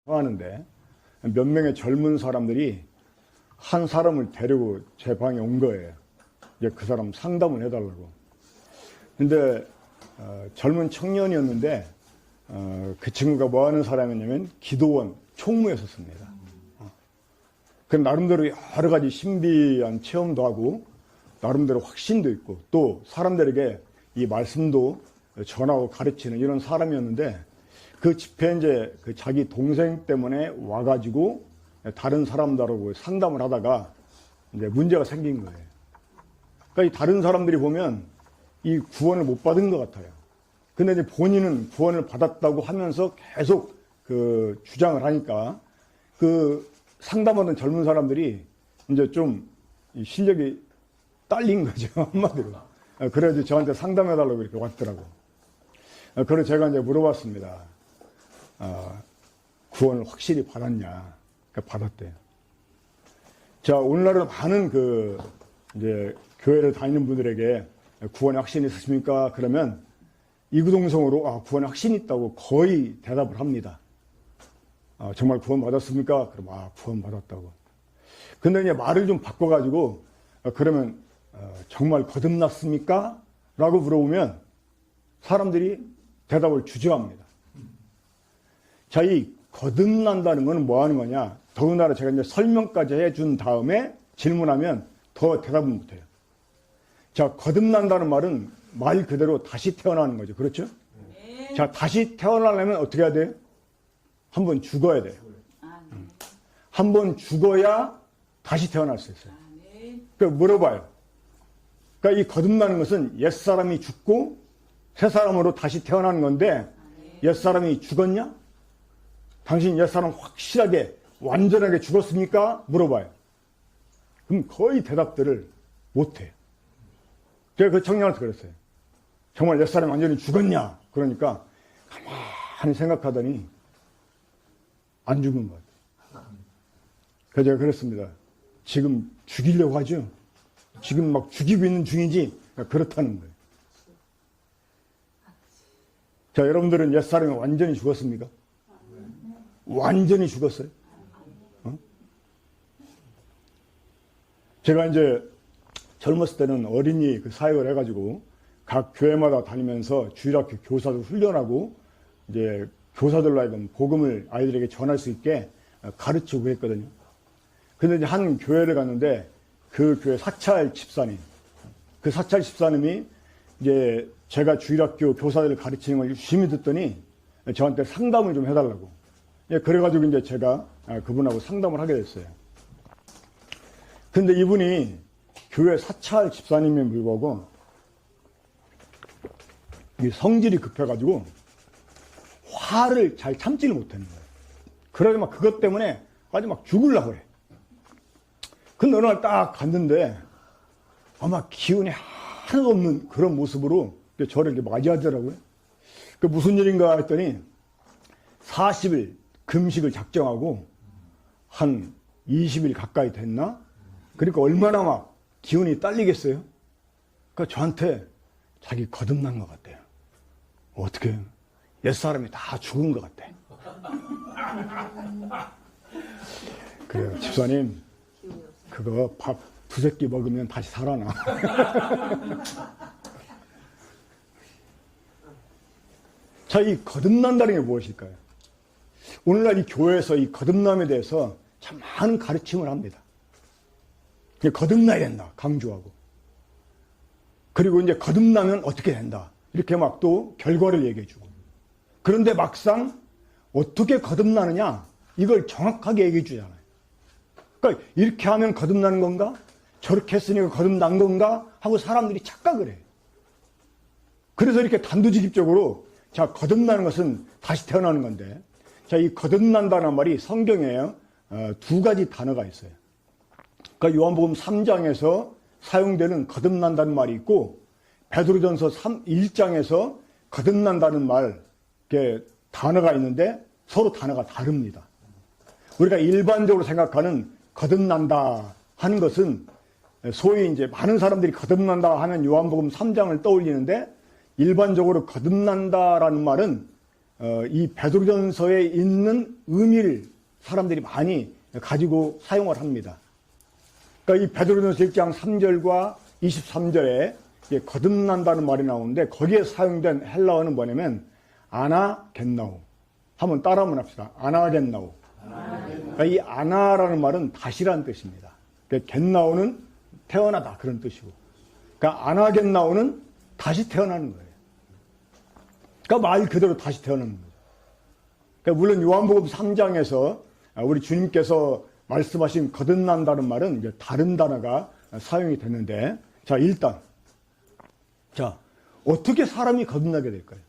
하는데 몇 명의 젊은 사람들이 한 사람을 데리고 제 방에 온 거예요. 이제 그 사람 상담을 해달라고. 근데 젊은 청년이었는데 그 친구가 뭐 하는 사람이냐면 기도원 총무였었습니다. 그 나름대로 여러 가지 신비한 체험도 하고 나름대로 확신도 있고 또 사람들에게 이 말씀도 전하고 가르치는 이런 사람이었는데 그 집회에 이제 그 자기 동생 때문에 와가지고 다른 사람들하고 상담을 하다가 이제 문제가 생긴 거예요. 그러니까 이 다른 사람들이 보면 이 구원을 못 받은 것 같아요. 근데 이제 본인은 구원을 받았다고 하면서 계속 그 주장을 하니까 그 상담하는 젊은 사람들이 이제 좀 실력이 딸린 거죠. 한마디로. 그래서 저한테 상담해달라고 이렇게 왔더라고. 그래서 제가 이제 물어봤습니다. 구원을 확실히 받았냐? 그러니까 받았대요. 자, 오늘날은 많은 이제 교회를 다니는 분들에게 구원에 확신이 있으십니까? 그러면 이구동성으로 구원에 확신이 있다고 거의 대답을 합니다. 정말 구원 받았습니까? 그럼 구원 받았다고. 근데 이제 말을 좀 바꿔가지고 그러면 정말 거듭났습니까? 라고 물어보면 사람들이 대답을 주저합니다. 자, 이 거듭난다는 건 뭐 하는 거냐? 더군다나 제가 이제 설명까지 해준 다음에 질문하면 더 대답을 못 해요. 자, 거듭난다는 말은 말 그대로 다시 태어나는 거죠. 그렇죠? 네. 자, 다시 태어나려면 어떻게 해야 돼요? 한번 죽어야 돼요. 한번 죽어야 다시 태어날 수 있어요. 그러니까 물어봐요. 그러니까 이 거듭나는 것은 옛사람이 죽고 새 사람으로 다시 태어나는 건데 옛사람이 죽었냐? 당신 옛사람 확실하게 완전하게 죽었습니까? 물어봐요. 그럼 거의 대답들을 못해요. 제가 그 청년한테 그랬어요. 정말 옛사람이 완전히 죽었냐? 그러니까 가만히 생각하더니 안 죽은 것 같아요. 그래서 제가 그랬습니다. 지금 죽이려고 하죠? 지금 막 죽이고 있는 중이지? 그렇다는 거예요. 자, 여러분들은 옛사람이 완전히 죽었습니까? 완전히 죽었어요? 제가 이제 젊었을 때는 어린이 그 사역을 해가지고 각 교회마다 다니면서 주일학교 교사도 훈련하고 이제 교사들로 하여금 복음을 아이들에게 전할 수 있게 가르치고 했거든요. 근데 이제 한 교회를 갔는데 그 교회 사찰 집사님, 그 사찰 집사님이 이제 제가 주일학교 교사들을 가르치는 걸 유심히 듣더니 저한테 상담을 좀 해달라고. 그래가지고 이제 제가 그분하고 상담을 하게 됐어요. 근데 이분이 교회 사찰 집사님에 불구하고 성질이 급해가지고 화를 잘 참지를 못하는 거예요. 그래서 막 그것 때문에 아주 막 죽으려고 그래. 근데 어느 날 딱 갔는데 아마 기운이 하나도 없는 그런 모습으로 저를 이렇게 맞이하더라고요. 그 무슨 일인가 했더니 40일 금식을 작정하고 한 20일 가까이 됐나? 그러니까 얼마나 막 기운이 딸리겠어요? 그러니까 저한테 자기 거듭난 것 같대요. 어떻게? 옛사람이 다 죽은 것 같대. 그래요. 집사님, 그거 밥 두세 끼 먹으면 다시 살아나. 자, 이 거듭난다는 게 무엇일까요? 오늘날 이 교회에서 이 거듭남에 대해서 참 많은 가르침을 합니다. 거듭나야 된다, 강조하고. 그리고 이제 거듭나면 어떻게 된다. 이렇게 막 또 결과를 얘기해주고. 그런데 막상 어떻게 거듭나느냐, 이걸 정확하게 얘기해주잖아요. 그러니까 이렇게 하면 거듭나는 건가? 저렇게 했으니까 거듭난 건가? 하고 사람들이 착각을 해요. 그래서 이렇게 단도직입적으로 자, 거듭나는 것은 다시 태어나는 건데, 자, 이 거듭난다는 말이 성경에 두 가지 단어가 있어요. 그러니까 요한복음 3장에서 사용되는 거듭난다는 말이 있고, 베드로전서 1장에서 거듭난다는 말, 이렇게 단어가 있는데 서로 단어가 다릅니다. 우리가 일반적으로 생각하는 거듭난다 하는 것은 소위 이제 많은 사람들이 거듭난다 하면 요한복음 3장을 떠올리는데 일반적으로 거듭난다라는 말은 이 베드로전서에 있는 의미를 사람들이 많이 가지고 사용을 합니다. 그러니까 이 베드로전서 1장 3절과 23절에 거듭난다는 말이 나오는데 거기에 사용된 헬라어는 뭐냐면 아나겟나오. 한번 따라 한번 합시다. 아나겟나오. 그러니까 이 아나라는 말은 다시라는 뜻입니다. 그러니까 겟나오는 태어나다 그런 뜻이고, 그러니까 아나겟나오는 다시 태어나는 거예요. 그러니까 말 그대로 다시 태어나는 거죠. 그러니까 물론 요한복음 3장에서 우리 주님께서 말씀하신 거듭난다는 말은 이제 다른 단어가 사용이 됐는데, 자, 일단, 자, 어떻게 사람이 거듭나게 될까요?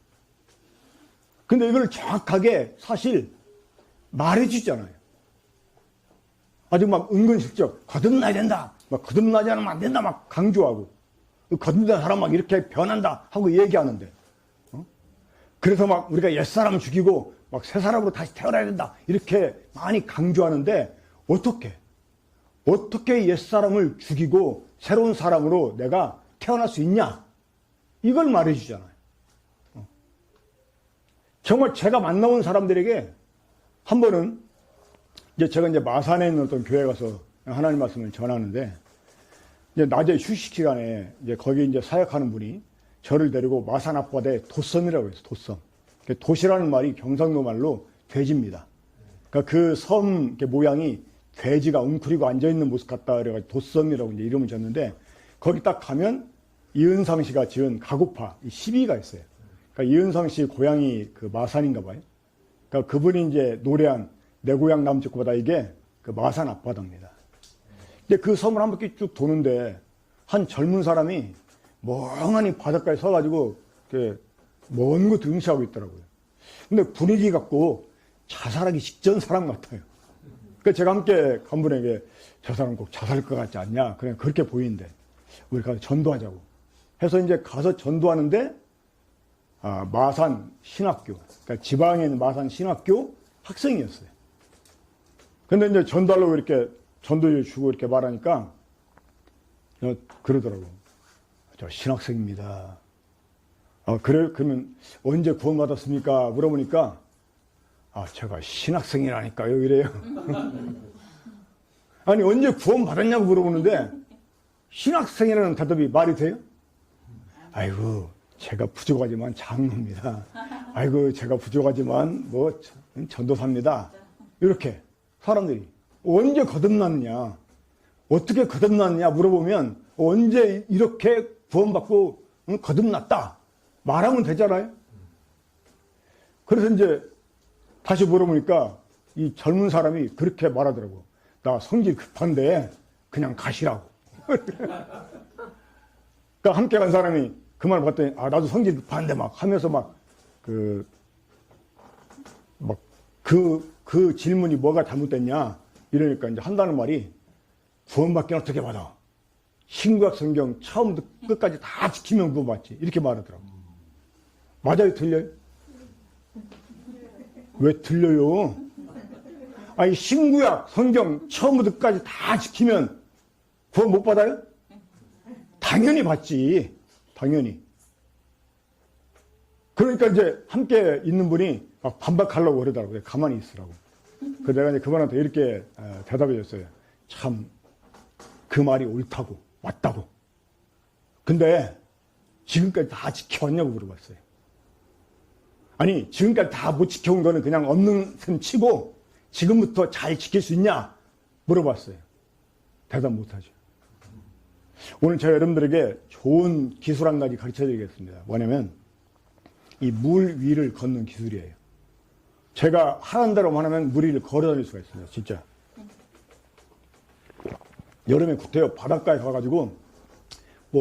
근데 이걸 정확하게 사실 말해주잖아요. 아주 막 은근슬쩍 거듭나야 된다, 막 거듭나지 않으면 안 된다, 막 강조하고, 거듭난 사람 막 이렇게 변한다 하고 얘기하는데, 그래서 막 우리가 옛사람 죽이고 막 새 사람으로 다시 태어나야 된다 이렇게 많이 강조하는데, 어떻게 옛사람을 죽이고 새로운 사람으로 내가 태어날 수 있냐, 이걸 말해주잖아요. 정말 제가 만나온 사람들에게 한 번은 제가 마산에 있는 어떤 교회 가서 하나님 말씀을 전하는데, 이제 낮에 휴식 시간에 거기 사역하는 분이 저를 데리고 마산 앞바다에 도섬이라고 해서 도섬. 도시라는 말이 경상도 말로 돼지입니다. 그러니까 그 섬 모양이 돼지가 웅크리고 앉아있는 모습 같다 그래가지고 도섬이라고 이름을 졌는데, 거기 딱 가면 이은상 씨가 지은 가고파 12가 있어요. 그러니까 이은상 씨 고향이 그 마산인가 봐요. 그러니까 그분이 노래한 내 고향 남쪽보다 이게 그 마산 앞바다입니다. 근데 그 섬을 한 바퀴 쭉 도는데 한 젊은 사람이 멍하니 바닷가에 서가지고 먼 곳 응시하고 있더라고요. 근데 분위기 갖고 자살하기 직전 사람 같아요. 그래서 제가 함께 간 분에게 저 사람 꼭 자살할 것 같지 않냐? 그냥 그렇게 보이는데 우리 가서 전도하자고 해서 가서 전도하는데, 마산 신학교, 그러니까 지방에 있는 마산 신학교 학생이었어요. 근데 전도하려고 이렇게 전도를 주고 이렇게 말하니까 그러더라고. 저 신학생입니다. 그래? 그러면 언제 구원받았습니까? 물어보니까, 제가 신학생이라니까요, 이래요. 아니, 언제 구원받았냐고 물어보는데, 신학생이라는 대답이 말이 돼요? 아이고, 제가 부족하지만 장로입니다. 아이고, 제가 부족하지만 전도사입니다. 이렇게 사람들이 언제 거듭났냐, 어떻게 거듭났냐 물어보면 언제 이렇게 구원받고 거듭났다 말하면 되잖아요. 그래서 다시 물어보니까 이 젊은 사람이 그렇게 말하더라고. 나 성질 급한데 그냥 가시라고. 그러니까 함께 간 사람이 그 말 봤더니, 나도 성질 급한데 막 하면서 그 질문이 뭐가 잘못됐냐 이러니까 한다는 말이, 구원받기는 어떻게 받아? 신구약 성경 처음부터 끝까지 다 지키면 구원받지, 이렇게 말하더라고. 맞아요, 틀려요? 왜 틀려요? 아니, 신구약 성경 처음부터 끝까지 다 지키면 구원 못 받아요? 당연히 받지, 당연히. 그러니까 함께 있는 분이 막 반박하려고 그러더라고요. 가만히 있으라고. 그래서 내가 그분한테 이렇게 대답해 줬어요. 참, 그 말이 옳다고, 맞다고. 근데 지금까지 다 지켜왔냐고 물어봤어요. 아니, 지금까지 다 못 지켜온 거는 그냥 없는 셈 치고 지금부터 잘 지킬 수 있냐 물어봤어요. 대답 못하죠. 오늘 제가 여러분들에게 좋은 기술 한 가지 가르쳐 드리겠습니다. 뭐냐면 이 물 위를 걷는 기술이에요. 제가 하라는 대로만 하면 물 위를 걸어 다닐 수가 있습니다. 진짜. 여름에 구태여 바닷가에 가가지고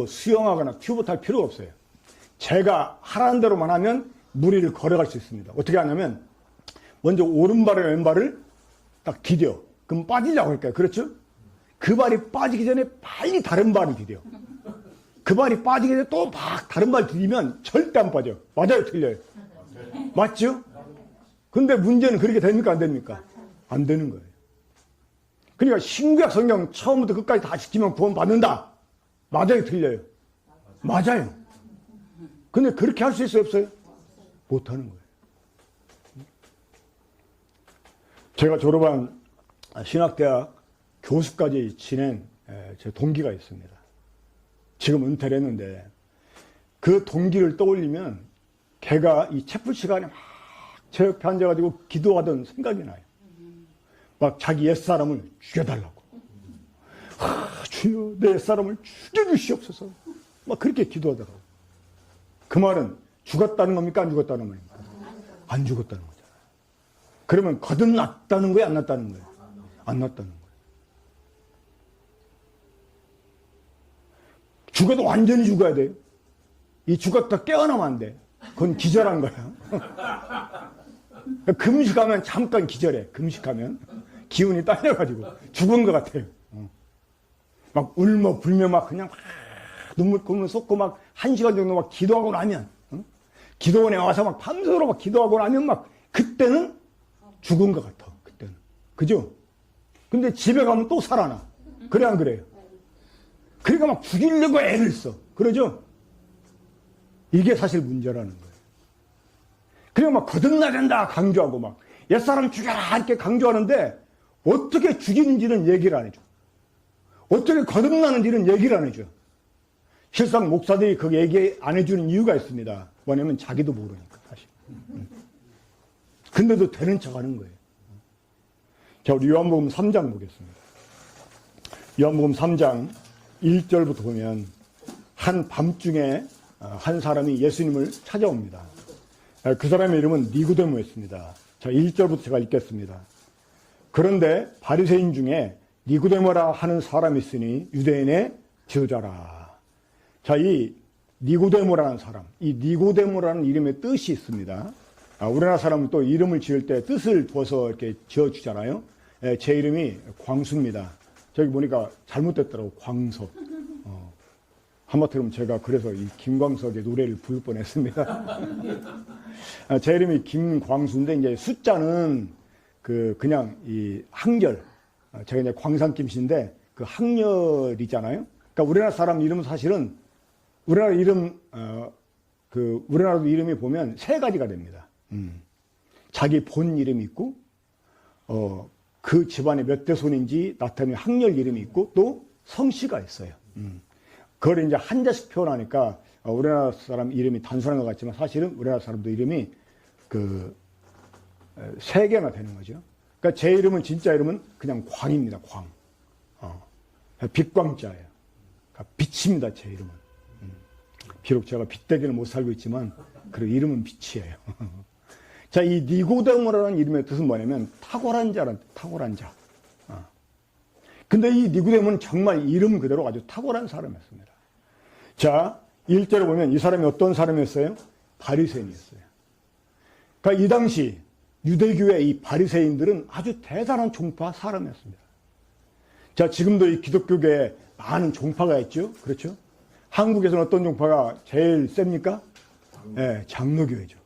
수영하거나 튜브 탈 필요가 없어요. 제가 하라는 대로만 하면 물 위를 걸어갈 수 있습니다. 어떻게 하냐면 먼저 오른발에 왼발을 딱 디뎌. 그럼 빠지려고 할까요? 그렇죠? 그 발이 빠지기 전에 빨리 다른 발을 디뎌. 그 발이 빠지기 전에 또 막 다른 발 디디면 절대 안 빠져. 맞아요? 틀려요? 맞죠? 근데 문제는 그렇게 됩니까? 안 됩니까? 안 되는 거예요. 그러니까 신구약 성경 처음부터 끝까지 다 지키면 구원 받는다. 맞아요? 틀려요? 맞아요. 근데 그렇게 할 수 있어요? 없어요? 못하는 거예요. 제가 졸업한 신학대학 교수까지 지낸 제 동기가 있습니다. 지금 은퇴를 했는데 그 동기를 떠올리면 걔가 이 채플 시간에 막 제 옆에 앉아가지고 기도하던 생각이 나요. 막 자기 옛사람을 죽여달라고. 주여 내 옛사람을 죽여주시옵소서. 막 그렇게 기도하더라고. 그 말은 죽었다는 겁니까? 안 죽었다는 말입니까? 안 죽었다는 거잖아요. 그러면 거듭났다는 거예요? 안 났다는 거예요? 안 났다는 거예요. 죽어도 완전히 죽어야 돼요. 이 죽었다 깨어나면 안 돼. 그건 기절한 거야. 금식하면 잠깐 기절해. 금식하면 기운이 딸려가지고 죽은 것 같아요. 막 울며 불며 막 그냥 막 눈물 쏟고 막 1시간 정도 막 기도하고 나면 기도원에 와서 막 밤새도록 막 기도하고 나면 막 그때는 죽은 것 같아. 그때는. 그죠? 근데 집에 가면 또 살아나. 그래 안 그래요? 그러니까 막 죽이려고 애를 써. 그러죠? 이게 사실 문제라는 거예요. 그러니까 막 거듭나야 된다 강조하고 막 옛사람 죽여라 이렇게 강조하는데 어떻게 죽이는지는 얘기를 안 해줘. 어떻게 거듭나는지는 얘기를 안 해줘. 실상 목사들이 그 얘기 안 해주는 이유가 있습니다. 뭐냐면 자기도 모르니까 사실. 근데도 되는 척 하는 거예요. 자, 우리 요한복음 3장 보겠습니다. 요한복음 3장 1절부터 보면 한 밤중에 한 사람이 예수님을 찾아옵니다. 그 사람의 이름은 니고데모였습니다. 자, 1절부터 제가 읽겠습니다. 그런데 바리새인 중에 니고데모라 하는 사람이 있으니 유대인의 지도자라. 자, 이 니고데모라는 사람, 이 니고데모라는 이름의 뜻이 있습니다. 우리나라 사람은 또 이름을 지을 때 뜻을 두어서 이렇게 지어주잖아요. 제 이름이 광수입니다. 저기 보니까 잘못됐더라고, 광석. 하마터면 제가 그래서 이 김광석의 노래를 부를 뻔했습니다. 제 이름이 김광수인데 이제 숫자는 그냥 이 학렬, 제가 이제 광산김씨인데 그 학렬이잖아요. 그러니까 우리나라 사람 이름은 사실은 우리나라 이름 우리나라도 이름이 보면 세 가지가 됩니다. 자기 본 이름이 있고 그 집안의 몇 대손인지 나타내는 학렬 이름이 있고 또 성씨가 있어요. 그걸 이제 한자씩 표현하니까 우리나라 사람 이름이 단순한 것 같지만 사실은 우리나라 사람도 이름이 세 개나 되는 거죠. 그러니까 제 이름은 진짜 이름은 그냥 광입니다. 광. 빛광자예요. 그러니까 빛입니다. 제 이름은. 비록 제가 빛되기는 못 살고 있지만 그 이름은 빛이에요. 자, 이 니고데모라는 이름의 뜻은 뭐냐면 탁월한 자란 탁월한 자. 근데 이 니고데모는 정말 이름 그대로 아주 탁월한 사람이었습니다. 자, 1절에 보면 이 사람이 어떤 사람이었어요? 바리새인이었어요. 그러니까 이 당시 유대교의 이 바리새인들은 아주 대단한 종파 사람이었습니다. 자, 지금도 이 기독교계에 많은 종파가 있죠. 그렇죠? 한국에서는 어떤 종파가 제일 셉니까? 네, 장로교회죠.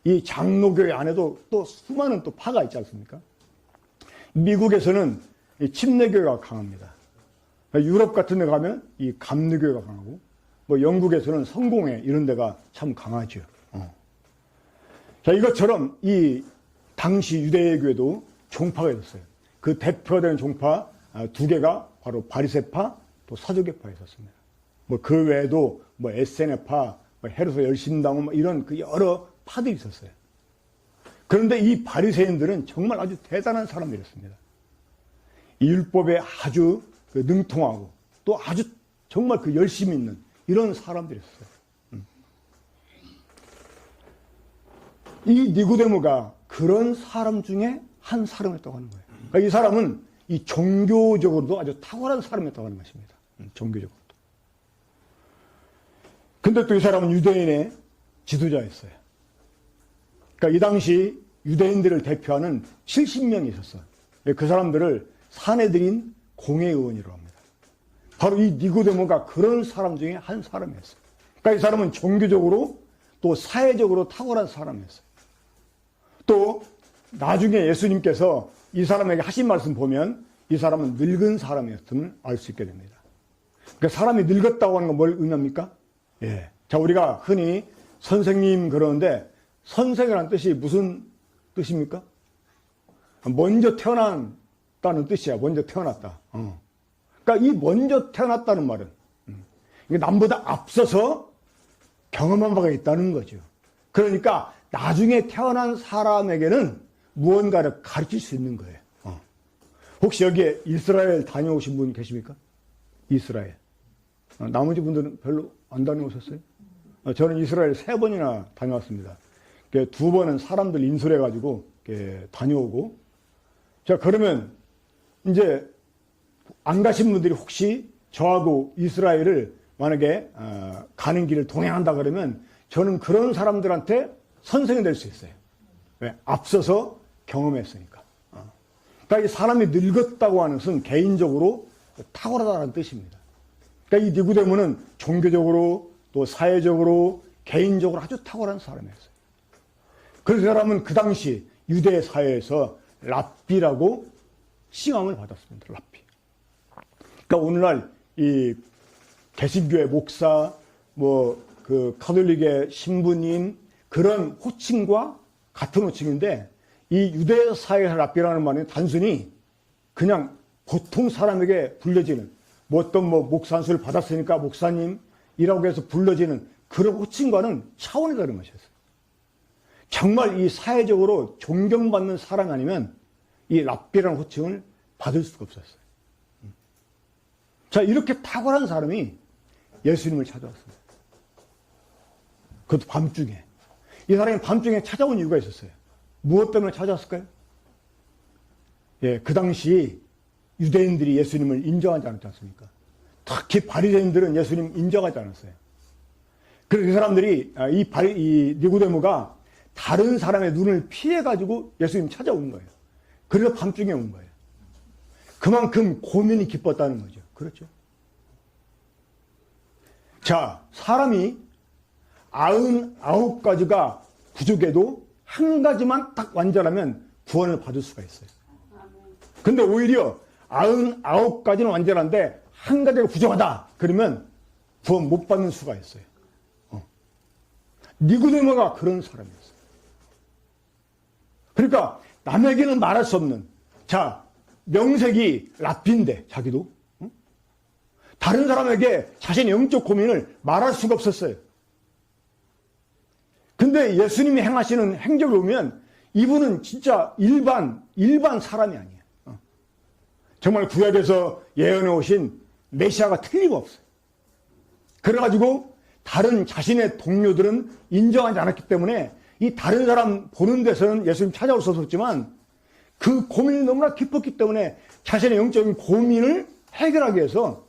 이 장로교회 안에도 또 수많은 또 파가 있지 않습니까? 미국에서는 이 침례교회가 강합니다. 유럽 같은 데 가면 이 감리교회가 강하고, 뭐 영국에서는 성공회 이런 데가 참 강하죠. 자, 이것처럼 이 당시 유대교회도 종파가 있었어요. 그 대표가 되는 종파 두 개가 바로 바리새파 또 사두개파가 있었습니다. 뭐 그 외에도 뭐 에세네파, 뭐 헤르소 열심당원 뭐 이런 그 여러 파들이 있었어요. 그런데 이 바리새인들은 정말 아주 대단한 사람들이었습니다. 이 율법에 아주 능통하고 또 아주 정말 그 열심히 있는 이런 사람들이었어요. 이 니고데모가 그런 사람 중에 한 사람이었다고 하는 거예요. 그러니까 이 사람은 이 종교적으로도 아주 탁월한 사람이었다고 하는 것입니다. 종교적으로도. 근데 또 이 사람은 유대인의 지도자였어요. 그러니까 이 당시 유대인들을 대표하는 70명이 있었어요. 그 사람들을 사내들인 공회의원이라고 합니다. 바로 이 니고데모가 그런 사람 중에 한 사람이었어요. 그러니까 이 사람은 종교적으로 또 사회적으로 탁월한 사람이었어요. 또 나중에 예수님께서 이 사람에게 하신 말씀 보면 이 사람은 늙은 사람이었음을 알 수 있게 됩니다. 그러니까 사람이 늙었다고 하는 건 뭘 의미합니까? 예. 자, 우리가 흔히 선생님 그러는데 선생이라는 뜻이 무슨 뜻입니까? 먼저 태어났다는 뜻이야. 먼저 태어났다. 그러니까 이 먼저 태어났다는 말은 이게 남보다 앞서서 경험한 바가 있다는 거죠. 그러니까 나중에 태어난 사람에게는 무언가를 가르칠 수 있는 거예요. 혹시 여기에 이스라엘 다녀오신 분 계십니까? 이스라엘. 나머지 분들은 별로 안 다녀오셨어요? 저는 이스라엘 3번이나 다녀왔습니다. 2번은 사람들 인솔해가지고 다녀오고. 자, 그러면 이제 안 가신 분들이 혹시 저하고 이스라엘을 만약에 가는 길을 동행한다 그러면 저는 그런 사람들한테 선생이 될 수 있어요. 왜? 앞서서 경험했으니까. 그러니까 이 사람이 늙었다고 하는 것은 개인적으로 탁월하다는 뜻입니다. 그러니까 이 니고데모는 종교적으로 또 사회적으로 개인적으로 아주 탁월한 사람이었어요. 그 사람은 그 당시 유대 사회에서 랍비라고 칭함을 받았습니다. 랍비. 그러니까 오늘날 이 개신교의 목사, 그 카톨릭의 신부님 그런 호칭과 같은 호칭인데 이 유대 사회에서 랍비라는 말은 단순히 그냥 보통 사람에게 불려지는 어떤 목사 한 수를 받았으니까 목사님이라고 해서 불려지는 그런 호칭과는 차원이 다른 것이었어요. 정말 이 사회적으로 존경받는 사람이 아니면 이 랍비라는 호칭을 받을 수가 없었어요. 자, 이렇게 탁월한 사람이 예수님을 찾아왔습니다. 그것도 밤중에. 이 사람이 밤중에 찾아온 이유가 있었어요. 무엇 때문에 찾아왔을까요? 예, 그 당시 유대인들이 예수님을 인정하지 않았지 않습니까? 특히 바리새인들은 예수님 인정하지 않았어요. 그래서 이 사람들이 이 니고데모가 다른 사람의 눈을 피해가지고 예수님 찾아온 거예요. 그래서 밤중에 온 거예요. 그만큼 고민이 깊었다는 거죠. 그렇죠? 자, 사람이 99가지가 부족해도 한 가지만 딱 완전하면 구원을 받을 수가 있어요. 근데 오히려 99가지는 완전한데 한 가지가 부족하다. 그러면 구원 못 받는 수가 있어요. 니고데모가 그런 사람이었어요. 그러니까 남에게는 말할 수 없는, 자, 명색이 랍비인데 자기도 다른 사람에게 자신의 영적 고민을 말할 수가 없었어요. 근데 예수님이 행하시는 행적을 보면 이분은 진짜 일반 사람이 아니에요. 정말 구약에서 예언해 오신 메시아가 틀림없어요. 그래가지고 다른 자신의 동료들은 인정하지 않았기 때문에 이 다른 사람 보는 데서는 예수님 찾아올 수 없었지만 그 고민이 너무나 깊었기 때문에 자신의 영적인 고민을 해결하기 위해서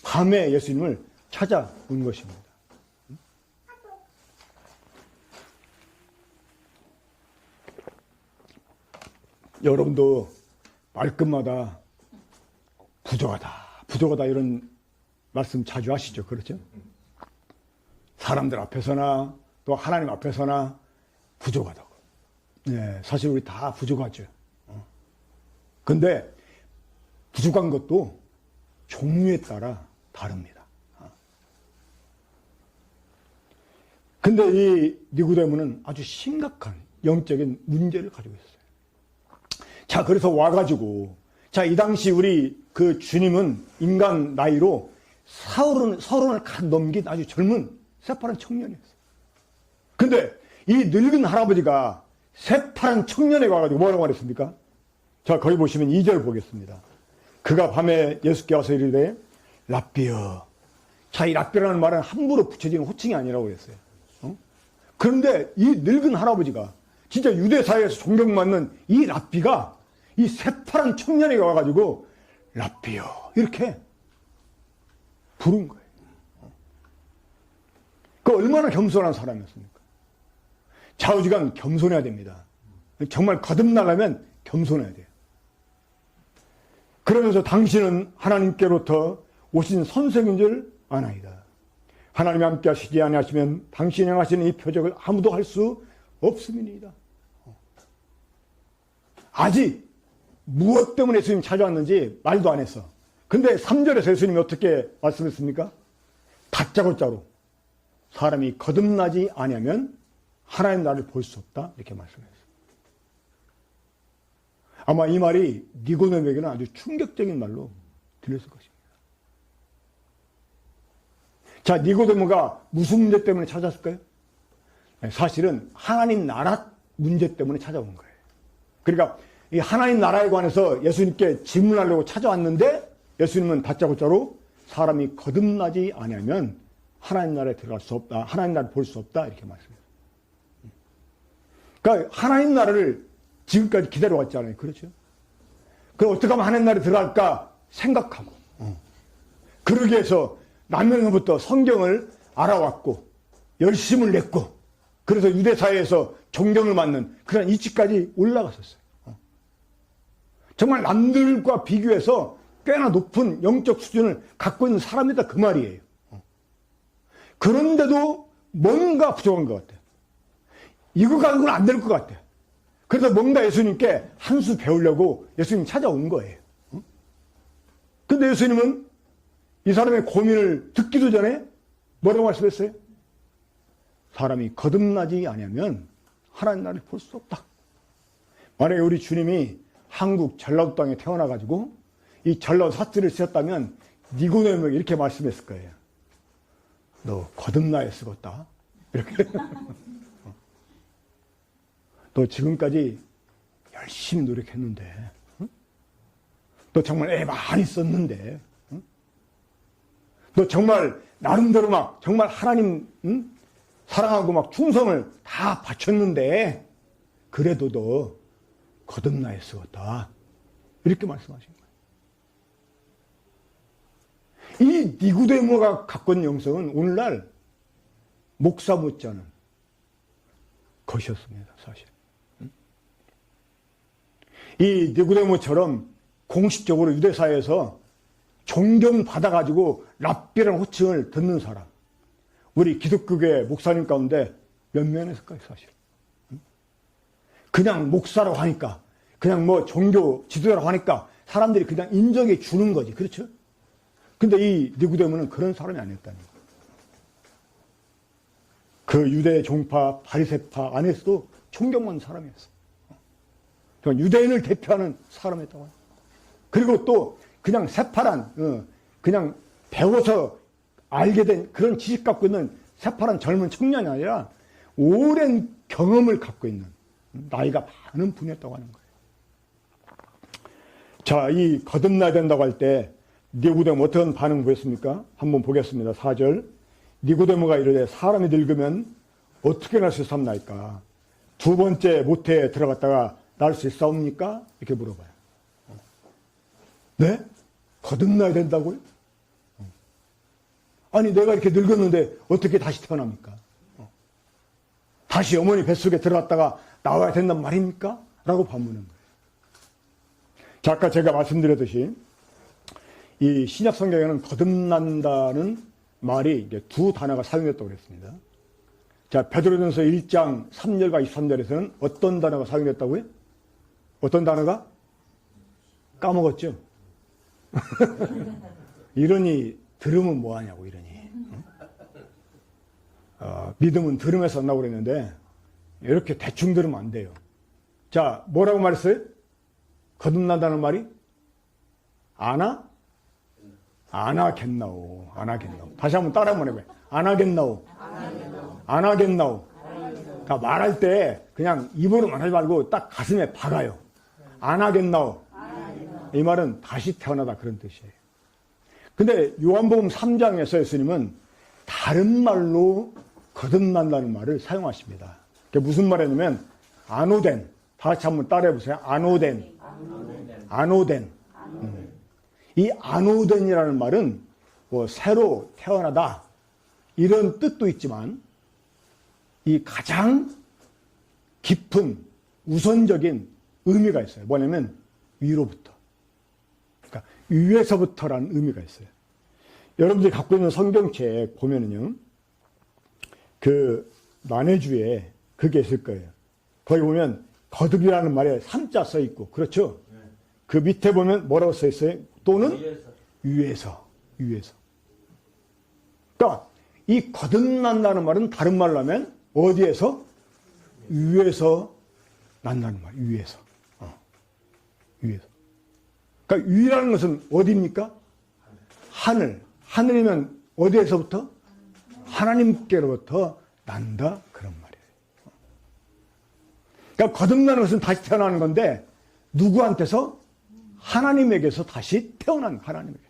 밤에 예수님을 찾아온 것입니다. 여러분도 말끝마다 부족하다 이런 말씀 자주 하시죠. 그렇죠? 사람들 앞에서나 또 하나님 앞에서나 부족하다고. 네, 사실 우리 다 부족하죠. 근데 부족한 것도 종류에 따라 다릅니다. 근데 이 니고데모는 아주 심각한 영적인 문제를 가지고 있어요. 자, 그래서 와가지고, 자, 이 당시 우리 그 주님은 인간 나이로 서른을 갓 넘긴 아주 젊은 새파란 청년이었어요. 근데 이 늙은 할아버지가 새파란 청년에 가가지고 뭐라고 말했습니까? 자, 거기 보시면 2절 보겠습니다. 그가 밤에 예수께 와서 이르되 랍비여. 자, 이 랍비라는 말은 함부로 붙여지는 호칭이 아니라고 그랬어요. 그런데 이 늙은 할아버지가 진짜 유대 사회에서 존경받는 이 랍비가 이 새파란 청년에게 와가지고 랍비요 이렇게 부른 거예요. 그 얼마나 겸손한 사람이었습니까? 좌우지간 겸손해야 됩니다. 정말 거듭나려면 겸손해야 돼요. 그러면서 당신은 하나님께로부터 오신 선생인 줄 아나이다. 하나님이 함께 하시지 아니하시면 당신이 행하시는 이 표적을 아무도 할 수 없음이니이다. 아직 무엇 때문에 예수님 찾아왔는지 말도 안 했어. 근데 3절에서 예수님이 어떻게 말씀했습니까? 다짜고짜로 사람이 거듭나지 아니하면 하나님 나라를 볼 수 없다 이렇게 말씀했어요. 아마 이 말이 니고데모에게는 아주 충격적인 말로 들렸을 것입니다. 자, 니고데모가 무슨 문제 때문에 찾았을까요? 사실은 하나님 나라 문제 때문에 찾아온 거예요. 그러니까 이 하나님 나라에 관해서 예수님께 질문하려고 찾아왔는데 예수님은 다짜고짜로 사람이 거듭나지 않으면 하나님 나라에 들어갈 수 없다. 하나님 나라를 볼 수 없다. 이렇게 말씀해요. 그러니까 하나님 나라를 지금까지 기다려왔잖아요. 그렇죠? 그럼 어떻게 하면 하나님 나라에 들어갈까 생각하고 그러기 위해서 남녀노부터 성경을 알아왔고 열심을 냈고 그래서 유대사회에서 존경을 받는 그런 이치까지 올라갔었어요. 정말 남들과 비교해서 꽤나 높은 영적 수준을 갖고 있는 사람이다 그 말이에요. 그런데도 뭔가 부족한 것 같아요. 이거 가지고는 안 될 것 같아요. 그래서 뭔가 예수님께 한 수 배우려고 예수님 찾아온 거예요. 근데 예수님은 이 사람의 고민을 듣기도 전에 뭐라고 말씀했어요? 사람이 거듭나지 않으면 하나님 나라를 볼 수 없다. 만약에 우리 주님이 한국 전라도 땅에 태어나가지고 이 전라도 사투리를 쓰셨다면 니고데모에게 이렇게 말씀했을 거예요. 너 거듭나야 쓰겄다. 이렇게. 너 지금까지 열심히 노력했는데, 응? 너 정말 애 많이 썼는데, 응? 너 정말 나름대로 막 정말 하나님 사랑하고 막 충성을 다 바쳤는데 그래도 너 거듭나야 쓰겄다. 이렇게 말씀하신 거예요. 이 니고데모가 갖고 있는 영성은 오늘날 목사 못지않은 것이었습니다. 사실. 이 니고데모처럼 공식적으로 유대사회에서 존경받아가지고 랍비라는 호칭을 듣는 사람, 우리 기독교계 목사님 가운데 몇 명 있을까요, 사실? 그냥 목사라고 하니까, 그냥 뭐 종교 지도자라고 하니까 사람들이 그냥 인정해 주는 거지, 그렇죠? 근데 이 니고데모는 그런 사람이 아니었다는 거예요. 그 유대 종파, 바리새파 안에서도 존경받는 사람이었어. 유대인을 대표하는 사람이었다고 해요. 그리고 또 그냥 새파란, 그냥 배워서 알게 된 그런 지식 갖고 있는 새파란 젊은 청년이 아니라 오랜 경험을 갖고 있는 나이가 많은 분이었다고 하는 거예요. 자, 이 거듭나야 된다고 할 때 니고데모 어떤 반응 보였습니까? 한번 보겠습니다. 4절. 니고데모가 이르되 사람이 늙으면 어떻게 날 수 있사옵나이까? 두 번째 모태에 들어갔다가 날 수 있사옵니까? 이렇게 물어봐요. 네? 거듭나야 된다고요? 아니 내가 이렇게 늙었는데 어떻게 다시 태어납니까? 다시 어머니 뱃속에 들어갔다가 나와야 된단 말입니까? 라고 반문한 거예요. 자, 아까 제가 말씀드렸듯이 이 신약 성경에는 거듭난다는 말이 이제 두 단어가 사용됐다고 그랬습니다. 자, 베드로전서 1장 3절과 23절에서는 어떤 단어가 사용됐다고요? 어떤 단어가? 까먹었죠? 이러니 들으면 뭐하냐고 이러니. 믿음은 들음에서 온다고 그랬는데 이렇게 대충 들으면 안 돼요. 자, 뭐라고 말했어요? 거듭난다는 말이? 아나겠나오. 다시 한번 따라 한번 해봐요. 아나겠나오. 그러니까 말할 때 그냥 입으로만 하지 말고 딱 가슴에 박아요. 아나겠나오. 이 말은 다시 태어나다 그런 뜻이에요. 근데 요한복음 3장에서 예수님은 다른 말로 거듭난다는 말을 사용하십니다. 그게 무슨 말이냐면 아노덴. 다 같이 한번 따라해보세요. 아노덴. 이 아노덴이라는 말은 뭐 새로 태어나다 이런 뜻도 있지만 이 가장 깊은 우선적인 의미가 있어요. 뭐냐면 위로부터. 그러니까 위에서부터라는 의미가 있어요. 여러분들이 갖고 있는 성경책 보면은요, 그 만해주에 그게 있을 거예요. 거기 보면 거듭이라는 말에 3자 써 있고, 그렇죠? 그 밑에 보면 뭐라고 써 있어요? 또는 위에서. 그러니까 이 거듭난다는 말은 다른 말로 하면 어디에서? 위에서 난다는 말, 위에서. 위에서. 그러니까 위라는 것은 어디입니까? 하늘. 하늘이면 어디에서부터? 하나님께로부터 난다. 그런 말이에요. 그러니까 거듭나는 것은 다시 태어나는 건데 누구한테서? 하나님에게서 다시 태어난 하나님에게서.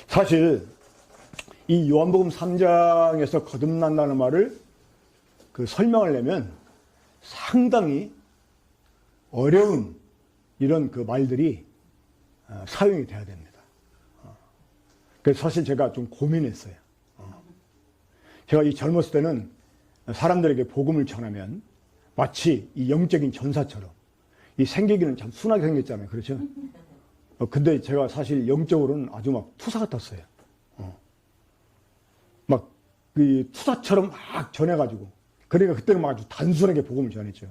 사실 이 요한복음 3장에서 거듭난다는 말을 그 설명을 내면 상당히 어려운 이런 그 말들이 사용이 돼야 됩니다. 그래서 사실 제가 좀 고민했어요. 제가 이 젊었을 때는 사람들에게 복음을 전하면 마치 이 영적인 전사처럼 이 생기기는 참 순하게 생겼잖아요. 그렇죠? 근데 제가 사실 영적으로는 아주 막 투사 같았어요. 막 이 투사처럼 막 전해가지고. 그러니까 그때는 막 아주 단순하게 복음을 전했죠.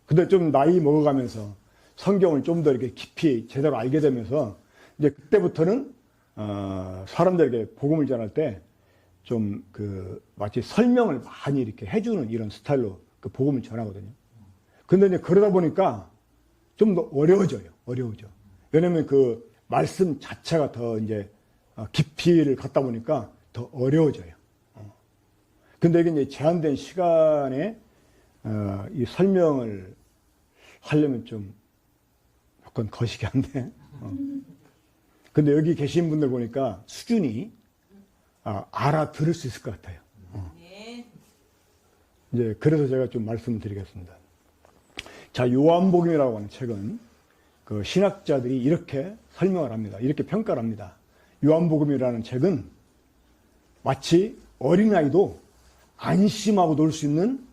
근데 좀 나이 먹어가면서 성경을 좀 더 이렇게 깊이 제대로 알게 되면서 이제 그때부터는 사람들에게 복음을 전할 때 좀 그 마치 설명을 많이 이렇게 해주는 이런 스타일로 그 복음을 전하거든요. 근데 이제 그러다 보니까 좀 더 어려워져요. 왜냐면 그 말씀 자체가 더 이제 깊이를 갖다 보니까 더 어려워져요. 근데 이게 이제 제한된 시간에 이 설명을 하려면 좀 약간 거시기한데. 근데 여기 계신 분들 보니까 수준이 알아들을 수 있을 것 같아요. 이제 그래서 제가 좀 말씀드리겠습니다. 자, 요한복음이라고 하는 책은 그 신학자들이 이렇게 설명을 합니다. 이렇게 평가를 합니다. 요한복음이라는 책은 마치 어린아이도 안심하고 놀 수 있는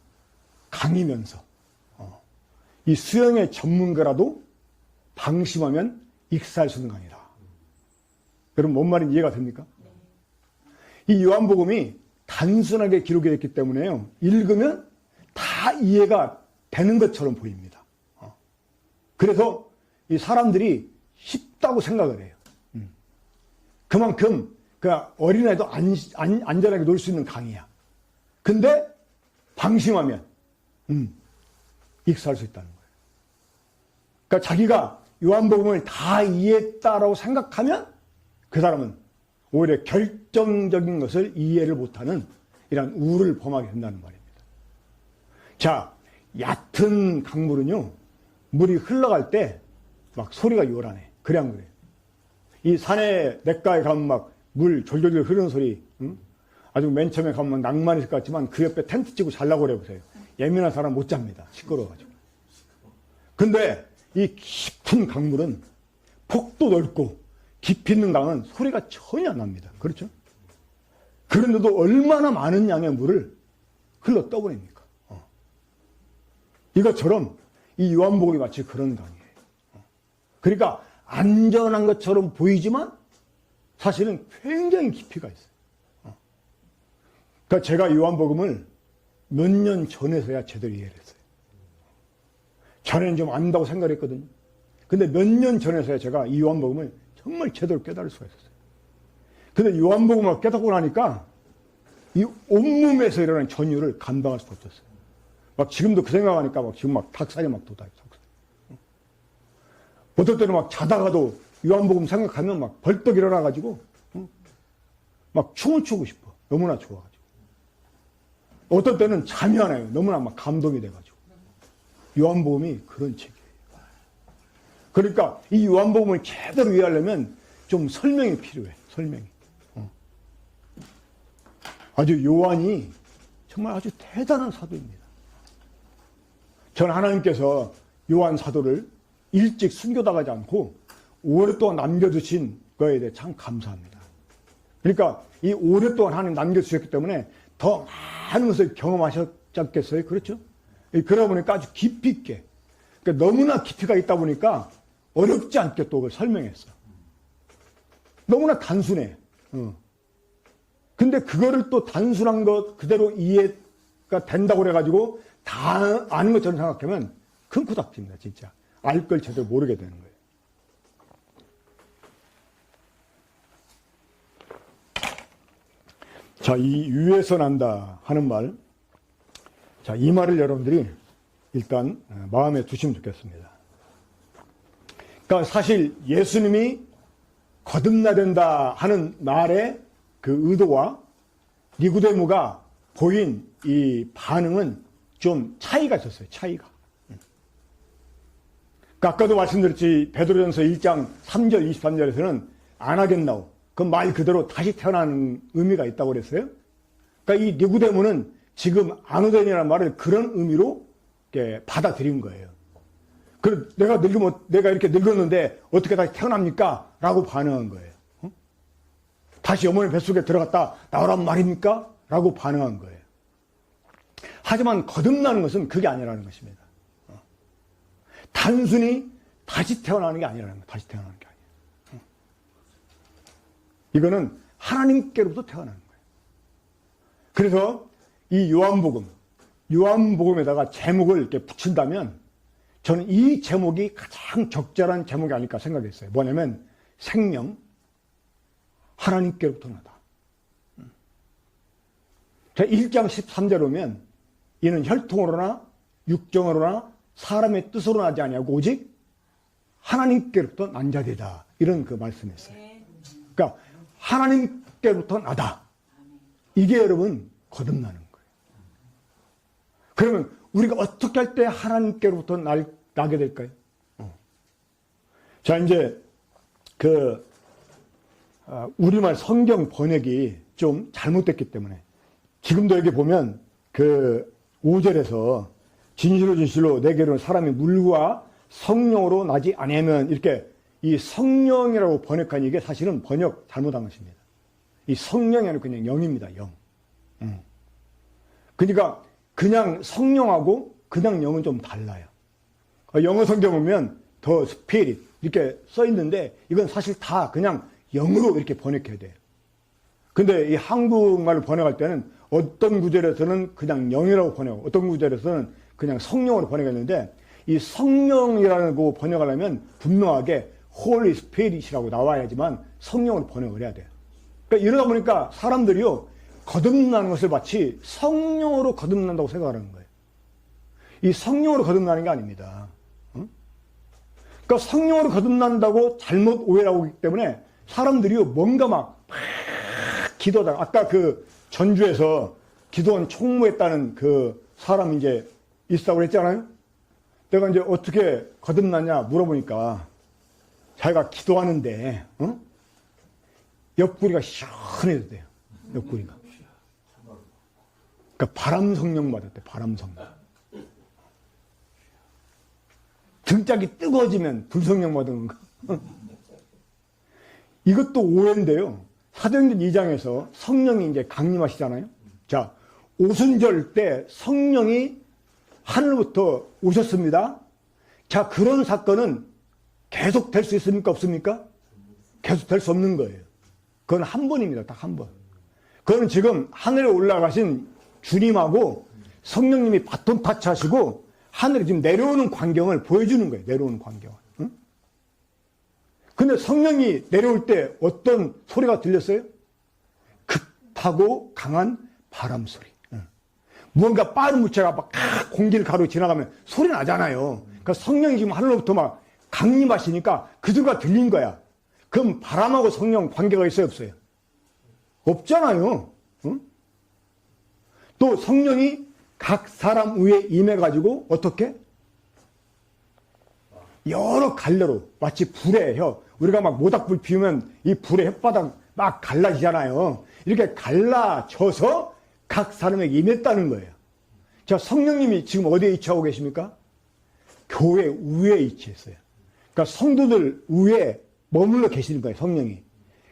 강이면서 이 수영의 전문가라도 방심하면 익사할 수 있는 강이다. 그럼 뭔 말인지 이해가 됩니까? 이 요한복음이 단순하게 기록이 됐기 때문에요. 읽으면 다 이해가 되는 것처럼 보입니다. 그래서 이 사람들이 쉽다고 생각을 해요. 그만큼 그 어린아이도 안전하게 놀 수 있는 강이야. 근데 방심하면 익사할 수 있다는 거예요. 그러니까 자기가 요한복음을 다 이해했다라고 생각하면 그 사람은 오히려 결정적인 것을 이해를 못하는 이런 우를 범하게 된다는 말입니다. 자, 얕은 강물은요, 물이 흘러갈 때 막 소리가 요란해. 그래 안 그래? 이 산에 냇가에 가면 막 물 졸졸졸 흐르는 소리, 아주 맨 처음에 가면 낭만 있을 것 같지만 그 옆에 텐트 치고 자려고 그래 보세요. 예민한 사람 못 잡니다. 시끄러워가지고. 근데 이 깊은 강물은 폭도 넓고 깊이 있는 강은 소리가 전혀 안 납니다. 그렇죠? 그런데도 얼마나 많은 양의 물을 흘러 떠버립니까? 이것처럼 이 요한복음이 마치 그런 강이에요. 그러니까 안전한 것처럼 보이지만 사실은 굉장히 깊이가 있어요. 그러니까 제가 요한복음을 몇 년 전에서야 제대로 이해를 했어요. 전에는 좀 안다고 생각했거든요. 근데 몇 년 전에서야 제가 이 요한복음을 정말 제대로 깨달을 수가 있었어요. 근데 요한복음을 깨닫고 나니까 이 온몸에서 일어나는 전율을 감당할 수가 없었어요. 막 지금도 그 생각하니까 막 지금 막 닭살이 막 돋아요. 어떨 때는 막 자다가도 요한복음 생각하면 막 벌떡 일어나가지고 막 춤을 추고 싶어. 너무나 좋아가지고. 어떨 때는 잠이 안 와요. 너무나 막 감동이 돼가지고. 요한복음이 그런 책이에요. 그러니까 이 요한복음을 제대로 이해하려면 좀 설명이 필요해. 설명이. 아주 요한이 정말 아주 대단한 사도입니다. 저는 하나님께서 요한 사도를 일찍 숨겨다가지 않고 오랫동안 남겨두신 거에 대해 참 감사합니다. 그러니까 이 오랫동안 하나님 남겨주셨기 때문에 더 많은 것을 경험하셨지 않겠어요? 그렇죠? 그러다 보니까 아주 깊이 있게, 그러니까 너무나 깊이가 있다 보니까 어렵지 않게 또 그걸 설명했어. 너무나 단순해. 근데 그거를 또 단순한 것 그대로 이해가 된다고 그래가지고 다 아는 것처럼 생각하면 큰 코닥집니다, 진짜. 알 걸 제대로 모르게 되는 거예요. 자, 이 위에서 난다 하는 말. 자, 이 말을 여러분들이 일단 마음에 두시면 좋겠습니다. 그러니까 사실 예수님이 거듭나야 된다 하는 말의 그 의도와 니고데모가 보인 이 반응은 좀 차이가 있었어요. 차이가. 그러니까 아까도 말씀드렸지, 베드로전서 1장 3절 23절에서는 안 하겠나오. 그 말 그대로 다시 태어나는 의미가 있다고 그랬어요. 그러니까 이 니고데모는 지금 안 오되니라는 말을 그런 의미로 이렇게 받아들인 거예요. 그 내가 이렇게 늙었는데 어떻게 다시 태어납니까? 라고 반응한 거예요. 다시 어머니 뱃속에 들어갔다 나오란 말입니까? 라고 반응한 거예요. 하지만 거듭나는 것은 그게 아니라는 것입니다. 단순히 다시 태어나는 게 아니라는 거예요. 다시 태어나는 게 아니에요. 이거는 하나님께로부터 태어나는 거예요. 그래서 이 요한복음에다가 제목을 이렇게 붙인다면 저는 이 제목이 가장 적절한 제목이 아닐까 생각했어요. 뭐냐면 생명, 하나님께로부터 나다. 자, 1장 13절에 오면 이는 혈통으로나 육정으로나 사람의 뜻으로 나지 아니하고 오직 하나님께로부터 난 자들이다. 이런 그 말씀이었어요. 그러니까 하나님께로부터 나다. 이게 여러분 거듭나는 거예요. 그러면 우리가 어떻게 할 때 하나님께로부터 나게 될까요? 자, 이제 우리말 성경 번역이 좀 잘못됐기 때문에 지금도 여기 보면 5절에서 진실로 진실로 내게로는 사람이 물과 성령으로 나지 아니하면 이렇게 이 성령이라고 번역한 이게 사실은 번역 잘못한 것입니다. 이 성령이 아니고 그냥 영입니다. 영. 그러니까 그냥 성령하고 그냥 영은 좀 달라요. 영어 성경 보면 더 스피릿 이렇게 써 있는데 이건 사실 다 그냥 영으로 이렇게 번역해야 돼요. 근데 이 한국말을 번역할 때는 어떤 구절에서는 그냥 영이라고 번역하고 어떤 구절에서는 그냥 성령으로 번역했는데 이 성령이라는 거 번역하려면 분명하게 Holy Spirit이라고 나와야지만 성령으로 번역을 해야 돼요. 그러니까 이러다 보니까 사람들이요 거듭나는 것을 마치 성령으로 거듭난다고 생각하는 거예요. 이 성령으로 거듭나는 게 아닙니다. 그러니까 성령으로 거듭난다고 잘못 오해를 하고 있기 때문에 사람들이요 뭔가 막 기도하다가 아까 전주에서 기도원 총무했다는 사람이 이제 있다고 그랬잖아요. 내가 이제 어떻게 거듭나냐 물어보니까 자기가 기도하는데 옆구리가 시원해도 돼요. 옆구리가. 그러니까 바람 성령 받았대. 바람 성령. 등짝이 뜨거워지면 불성령 받은 건가? 이것도 오해인데요. 사도행전 2장에서 성령이 이제 강림하시잖아요. 자, 오순절 때 성령이 하늘부터 오셨습니다. 자, 그런 사건은 계속 될 수 있습니까? 없습니까? 계속 될 수 없는 거예요. 그건 한 번입니다. 딱 한 번. 그건 지금 하늘에 올라가신 주님하고 성령님이 바톤 타치하시고 하늘에 지금 내려오는 광경을 보여주는 거예요. 내려오는 광경을. 응? 근데 성령이 내려올 때 어떤 소리가 들렸어요? 급하고 강한 바람 소리. 응. 무언가 빠른 물체가 막 공기를 가로 지나가면 소리 나잖아요. 그러니까 성령이 지금 하늘로부터 막 강림하시니까 그 소리가 들린 거야. 그럼 바람하고 성령 관계가 있어요? 없어요? 없잖아요. 응? 또 성령이 각 사람 위에 임해가지고 어떻게? 여러 갈래로 마치 불의 우리가 막 모닥불 피우면 이 불의 혓바닥 막 갈라지잖아요. 이렇게 갈라져서 각 사람에게 임했다는 거예요. 자, 성령님이 지금 어디에 위치하고 계십니까? 교회 위에 위치했어요. 그러니까 성도들 위에 머물러 계시는 거예요. 성령이.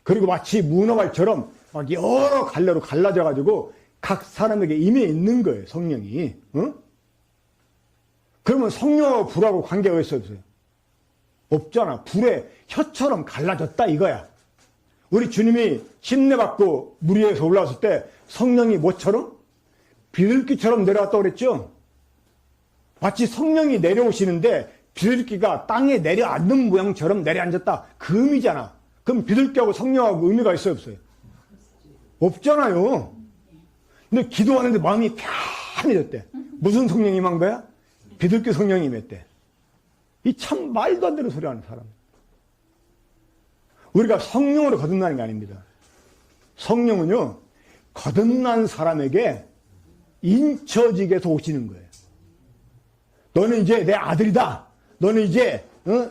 그리고 마치 문어발처럼 막 여러 갈래로 갈라져가지고 각 사람에게 임해 있는 거예요. 성령이. 어? 그러면 성령하고 불하고 관계가 있어요? 없어요? 없잖아. 불에 혀처럼 갈라졌다 이거야. 우리 주님이 침례받고 물 위에서 올라왔을 때 성령이 뭐처럼? 비둘기처럼 내려왔다고 그랬죠? 마치 성령이 내려오시는데 비둘기가 땅에 내려앉는 모양처럼 내려앉았다. 그 의미잖아. 그럼 비둘기하고 성령하고 의미가 있어요? 없어요? 없잖아요. 근데 기도하는데 마음이 편해졌대. 무슨 성령이 임한 거야? 비둘기 성령이 임했대. 이 참 말도 안 되는 소리 하는 사람. 우리가 성령으로 거듭나는 게 아닙니다. 성령은요, 거듭난 사람에게 인처직에서 오시는 거예요. 너는 이제 내 아들이다. 너는 이제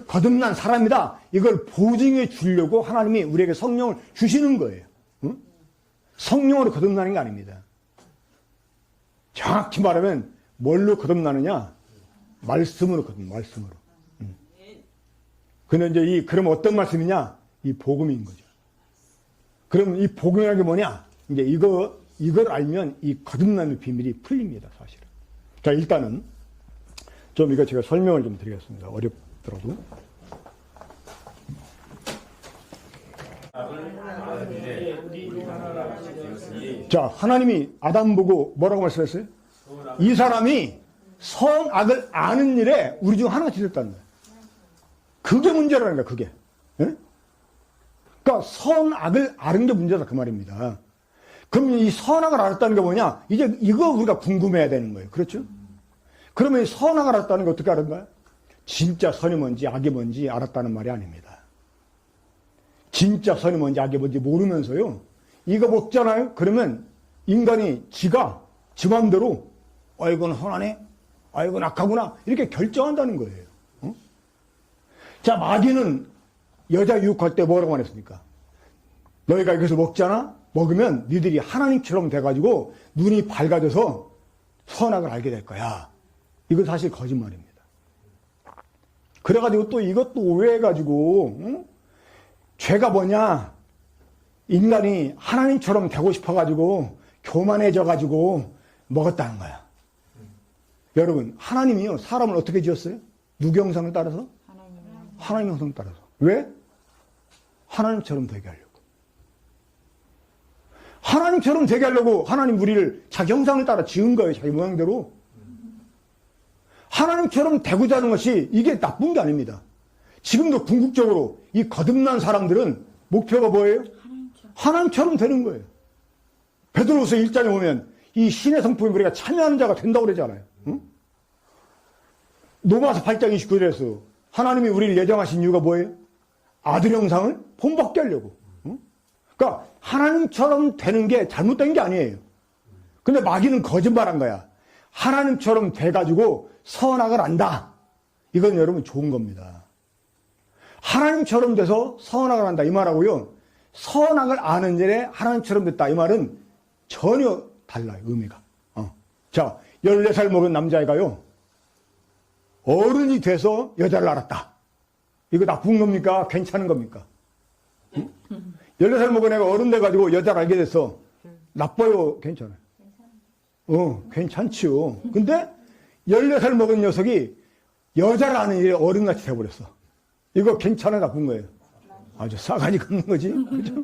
거듭난 사람이다. 이걸 보증해 주려고 하나님이 우리에게 성령을 주시는 거예요. 성령으로 거듭나는 게 아닙니다. 정확히 말하면 뭘로 거듭나느냐? 말씀으로 거듭나, 말씀으로. 근데 이제 그럼 어떤 말씀이냐? 이 복음인 거죠. 그럼 이 복음이라는 게 뭐냐? 이제 이걸 알면 이 거듭남의 비밀이 풀립니다, 사실은. 자, 일단은 좀 이거 제가 설명을 좀 드리겠습니다. 어렵더라도. 자, 하나님이 아담 보고 뭐라고 말씀했어요? 이 사람이 선악을 아는 일에 우리 중 하나가 지었다는 거예요. 그게 문제라는 거야, 그게. 예? 그러니까 선악을 아는 게 문제다, 그 말입니다. 그럼 이 선악을 알았다는 게 뭐냐? 이제 이거 우리가 궁금해야 되는 거예요. 그렇죠? 그러면 이 선악을 알았다는 게 어떻게 알은 거야? 진짜 선이 뭔지 악이 뭔지 알았다는 말이 아닙니다. 진짜 선이 뭔지 악이 뭔지 모르면서요. 이거 먹잖아요? 그러면 인간이 지 맘대로 이건 선하네? 이건 악하구나? 이렇게 결정한다는 거예요. 어? 자, 마귀는 여자 유혹할 때 뭐라고 말했습니까? 너희가 이것을 먹잖아? 먹으면 니들이 하나님처럼 돼가지고 눈이 밝아져서 선악을 알게 될 거야. 이건 사실 거짓말입니다. 그래가지고 또 이것도 오해해가지고 죄가 뭐냐? 인간이 하나님처럼 되고 싶어가지고 교만해져가지고 먹었다는 거야. 여러분, 하나님이요, 사람을 어떻게 지었어요? 누구 형상을 따라서? 하나님 형상을 따라서. 왜? 하나님처럼 되게 하려고. 하나님처럼 되게 하려고 하나님 우리를 자기 형상을 따라 지은 거예요. 자기 모양대로. 하나님처럼 되고자 하는 것이 이게 나쁜 게 아닙니다. 지금도 궁극적으로 이 거듭난 사람들은 목표가 뭐예요? 하나님처럼 되는 거예요. 베드로후서 1장에 보면 이 신의 성품에 우리가 참여하는 자가 된다고 그러잖아요. 응? 로마서 8장 29절에서 하나님이 우리를 예정하신 이유가 뭐예요? 아들 형상을 본받게 하려고. 응? 그러니까 하나님처럼 되는 게 잘못된 게 아니에요. 근데 마귀는 거짓말한 거야. 하나님처럼 돼가지고 선악을 안다. 이건 여러분 좋은 겁니다. 하나님처럼 돼서 선악을 안다. 이 말하고요. 선악을 아는 일에 하나님처럼 됐다. 이 말은 전혀 달라요. 의미가. 자, 14살 먹은 남자애가요. 어른이 돼서 여자를 알았다. 이거 나쁜 겁니까? 괜찮은 겁니까? 14살 먹은 애가 어른 돼가지고 여자를 알게 됐어. 나빠요? 괜찮아요? 괜찮지요. 근데 14살 먹은 녀석이 여자를 아는 일에 어른같이 돼버렸어. 이거 괜찮아? 나쁜 거예요? 아주 싸가지 없는 거지. 그렇죠?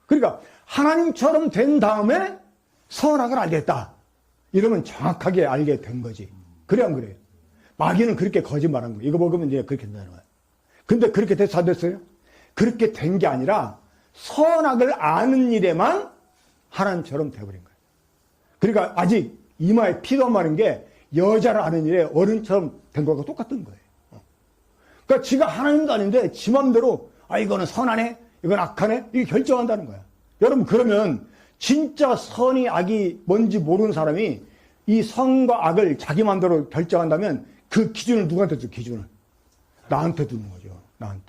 그러니까 하나님처럼 된 다음에 선악을 알겠다. 이러면 정확하게 알게 된 거지. 그래 안 그래요? 마귀는 그렇게 거짓말한 거예요. 이거 먹으면 이제 그렇게 된다는 거예요. 근데 그렇게 돼서 안 됐어요? 그렇게 된 게 아니라 선악을 아는 일에만 하나님처럼 돼버린 거예요. 그러니까 아직 이마에 피도 안 마른 게 여자를 아는 일에 어른처럼 된 거하고 똑같은 거예요. 그러니까 지가 하나님도 아닌데 지 맘대로 이거는 선하네, 이건 악하네, 이게 결정한다는 거야. 여러분, 그러면 진짜 선이 악이 뭔지 모르는 사람이 이 선과 악을 자기 맘대로 결정한다면 그 기준을 누구한테 줘? 기준을 나한테 두는 거죠. 나한테.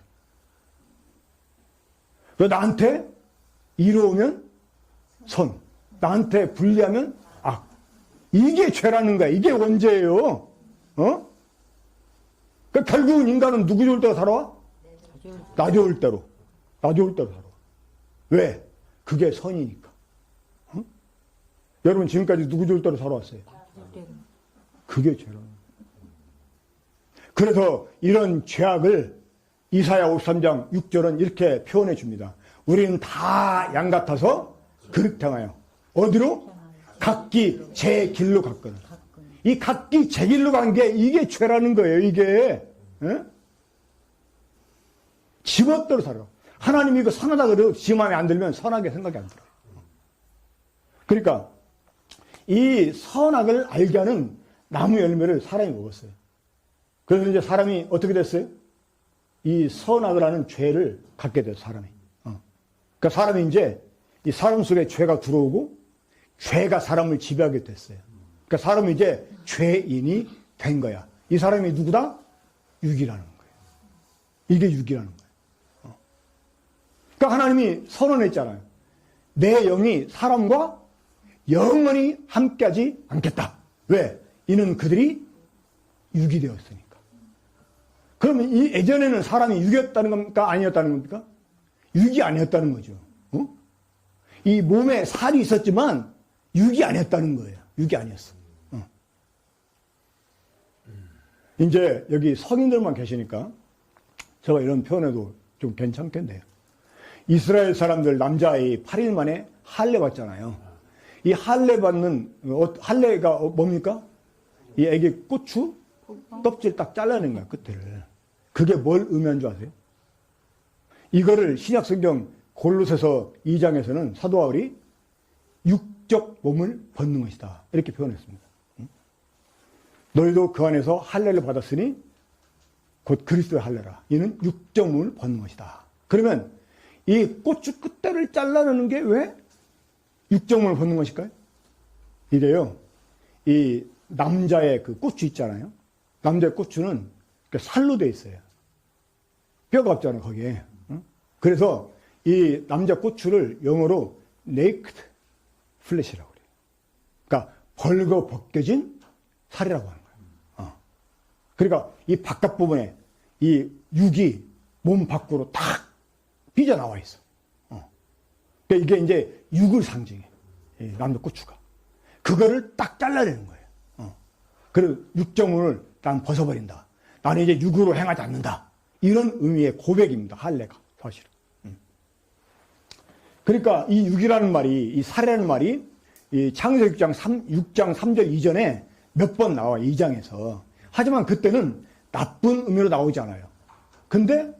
왜 나한테 이로우면 선, 나한테 불리하면 악. 이게 죄라는 거야. 이게 원죄예요. 그러니까 결국은 인간은 누구 좋을 때가 살아와? 나 좋을 때로. 나 좋을 때로 살아와. 왜? 그게 선이니까. 여러분 지금까지 누구 좋을 때로 살아왔어요? 그게 죄라는 거야. 그래서 이런 죄악을 이사야 53장 6절은 이렇게 표현해 줍니다. 우리는 다 양 같아서 그릇 행하여 어디로? 각기 제 길로 갔거든. 이 각기 제 길로 간 게 이게 죄라는 거예요. 이게 지멋대로 살아. 하나님이 이거 선하다 그래도 지 마음에 안 들면 선하게 생각이 안 들어요. 그러니까 이 선악을 알게 하는 나무 열매를 사람이 먹었어요. 그래서 이제 사람이 어떻게 됐어요? 이 선악을 하는 죄를 갖게 됐어요. 사람이. 그러니까 사람이 이제 이 사람 속에 죄가 들어오고 죄가 사람을 지배하게 됐어요. 그러니까 사람이 이제 죄인이 된 거야. 이 사람이 누구다? 육이라는 거예요. 이게 육이라는 거예요. 그러니까 하나님이 선언했잖아요. 내 영이 사람과 영원히 함께하지 않겠다. 왜? 이는 그들이 육이 되었으니까. 그러면 이 예전에는 사람이 육이었다는 겁니까? 아니었다는 겁니까? 육이 아니었다는 거죠. 이 몸에 살이 있었지만 육이 아니었다는 거예요. 육이 아니었어. 이제 여기 성인들만 계시니까 제가 이런 표현해도 좀 괜찮겠네요. 이스라엘 사람들 남자아이 8일 만에 할례 받잖아요. 이 할례 받는 할례가 뭡니까? 이 애기 고추 껍질 딱 잘라낸 거야, 끝을. 그게 뭘 의미한 줄 아세요? 이거를 신약성경 골로새서 2장에서는 사도 바울이 육적 몸을 벗는 것이다, 이렇게 표현했습니다. 너희도 그 안에서 할례를 받았으니 곧 그리스도의 할례라. 이는 육적 몸을 벗는 것이다. 그러면 이 고추 끝대를 잘라내는 게 왜 육적 몸을 벗는 것일까요? 이래요. 이 남자의 그 고추 있잖아요. 남자의 고추는 살로 돼 있어요. 뼈가 없잖아요, 거기에. 그래서 이 남자 고추를 영어로 naked flesh라고 그래요. 그러니까 벌거 벗겨진 살이라고 하는 거예요. 그러니까 이 바깥 부분에 이 육이 몸 밖으로 탁 삐져나와 있어. 그러니까 이게 이제 육을 상징해. 남자 고추가. 그거를 딱 잘라내는 거예요. 그리고 육정을 난 벗어버린다. 나는 이제 육으로 행하지 않는다. 이런 의미의 고백입니다. 할례가 사실은. 그러니까 이 육이라는 말이, 이 살이라는 말이 이 창세기 6장 3절 이전에 몇 번 나와, 2장에서. 하지만 그때는 나쁜 의미로 나오지 않아요. 근데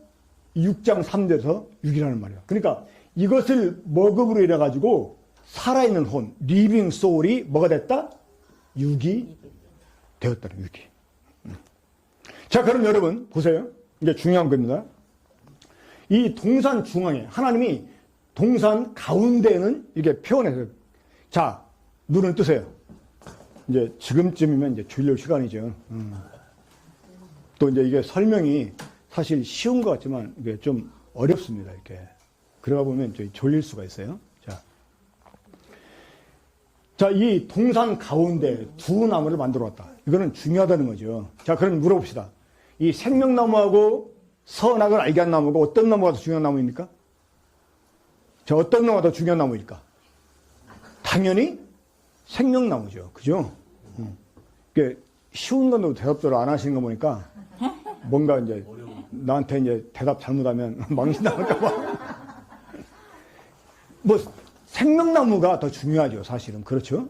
6장 3절에서 육이라는 말이에요. 그러니까 이것을 먹음으로 인해 가지고 살아있는 혼, 리빙 소울이 뭐가 됐다? 육이 되었다는, 육이. 자, 그럼 여러분 보세요. 이제 중요한 겁니다. 이 동산 중앙에 하나님이 동산 가운데는 이렇게 표현해서, 자, 눈을 뜨세요. 이제 지금쯤이면 이제 졸릴 시간이죠. 또 이제 이게 설명이 사실 쉬운 것 같지만 이게 좀 어렵습니다. 이렇게 그러다 보면 졸릴 수가 있어요. 자, 이 동산 가운데 두 나무를 만들어 왔다. 이거는 중요하다는 거죠. 자, 그럼 물어봅시다. 이 생명나무하고 선악을 알게 한 나무가 어떤 나무가 더 중요한 나무입니까? 자, 어떤 나무가 더 중요한 나무일까? 당연히 생명나무죠. 그죠? 이게 쉬운 건데도 대답들을 안 하시는 거 보니까 뭔가 이제 나한테 이제 대답 잘못하면 망신당할까봐. 뭐, 생명나무가 더 중요하죠, 사실은. 그렇죠?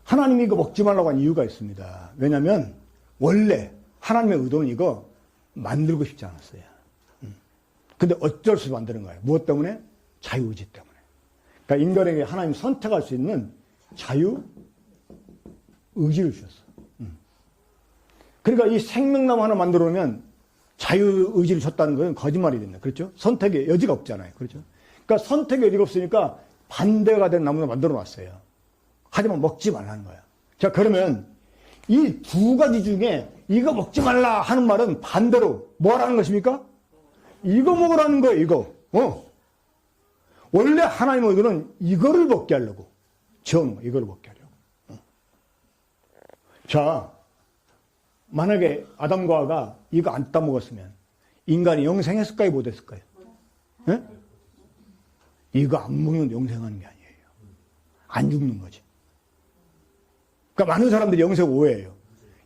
하나님이 이거 먹지 말라고 한 이유가 있습니다. 왜냐면, 원래 하나님의 의도는 이거 만들고 싶지 않았어요. 근데 어쩔 수 없이 만드는 거예요. 무엇 때문에? 자유의지 때문에. 그러니까 인간에게 하나님 선택할 수 있는 자유의지를 주셨어. 그러니까 이 생명나무 하나 만들어 놓으면 자유의지를 줬다는 건 거짓말이 됩니다. 그렇죠? 선택의 여지가 없잖아요. 그렇죠? 그러니까 선택의 여지가 없으니까 반대가 된 나무를 만들어 놨어요. 하지만 먹지 말라는 거야. 자, 그러면 이 두 가지 중에 이거 먹지 말라 하는 말은 반대로 뭐라는 것입니까? 이거 먹으라는 거예요, 이거. 원래 하나님의 의도는 이거를 먹게 하려고 지어놓은 거예요. 이거를 먹게 하려고. 자, 만약에 아담과 하와가 이거 안 따먹었으면 인간이 영생했을까요? 못했을까요? 네? 이거 안 먹는 영생하는 게 아니에요. 안 죽는 거지. 그러니까 많은 사람들이 영생 오해해요.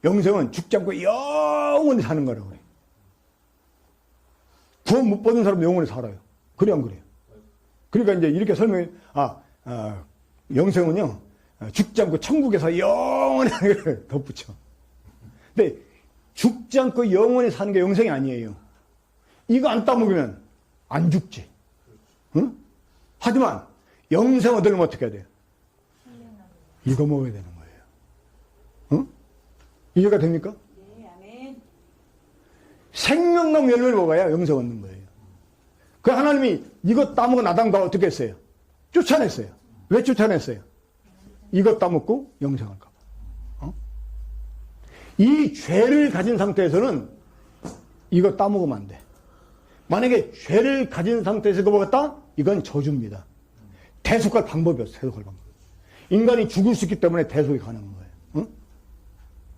영생은 죽지 않고 영원히 사는 거라고 그래요. 구원 못 받은 사람은 영원히 살아요. 그래 안 그래요? 그러니까 이제 이렇게 설명해, 영생은요, 죽지 않고 천국에서 영원히 덧붙여. 근데 죽지 않고 영원히 사는 게 영생이 아니에요. 이거 안 따먹으면 안 죽지. 응? 하지만 영생 얻으려면 어떻게 해야 돼요? 이거 먹어야 되는 거예요. 응? 이해가 됩니까? 네, 아멘. 생명나무 열매를 먹어야 영생 얻는 거예요. 그 하나님이 이것 따먹어 나단가 어떻게 했어요? 쫓아냈어요. 왜 쫓아냈어요? 이것 따먹고 영생할까 봐. 이 죄를 가진 상태에서는 이거 따먹으면 안 돼. 만약에 죄를 가진 상태에서 그거 먹었다? 이건 저주입니다. 대속할 방법이 없어. 대속할 방법. 인간이 죽을 수 있기 때문에 대속이 가능한 거예요. 응?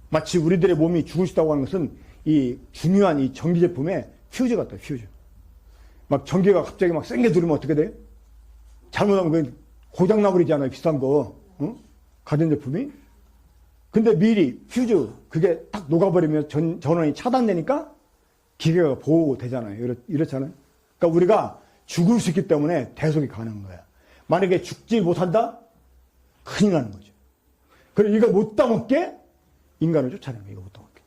마치 우리들의 몸이 죽을 수 있다고 하는 것은 이 중요한 이 전기 제품에 퓨즈 같아요. 퓨즈. 막 전기가 갑자기 막 센 게 들으면 어떻게 돼요? 잘못하면 그 고장 나버리잖아요. 비싼 거. 응? 가전제품이. 근데 미리 퓨즈 그게 딱 녹아버리면 전원이 차단되니까 기계가 보호되잖아요. 이렇잖아요. 그러니까 우리가 죽을 수 있기 때문에 대속이 가능한 거야. 만약에 죽지 못한다? 큰일 나는 거죠. 그리고 이거 못 따먹게 인간을 쫓아내는 거예요. 이거 못 따먹게.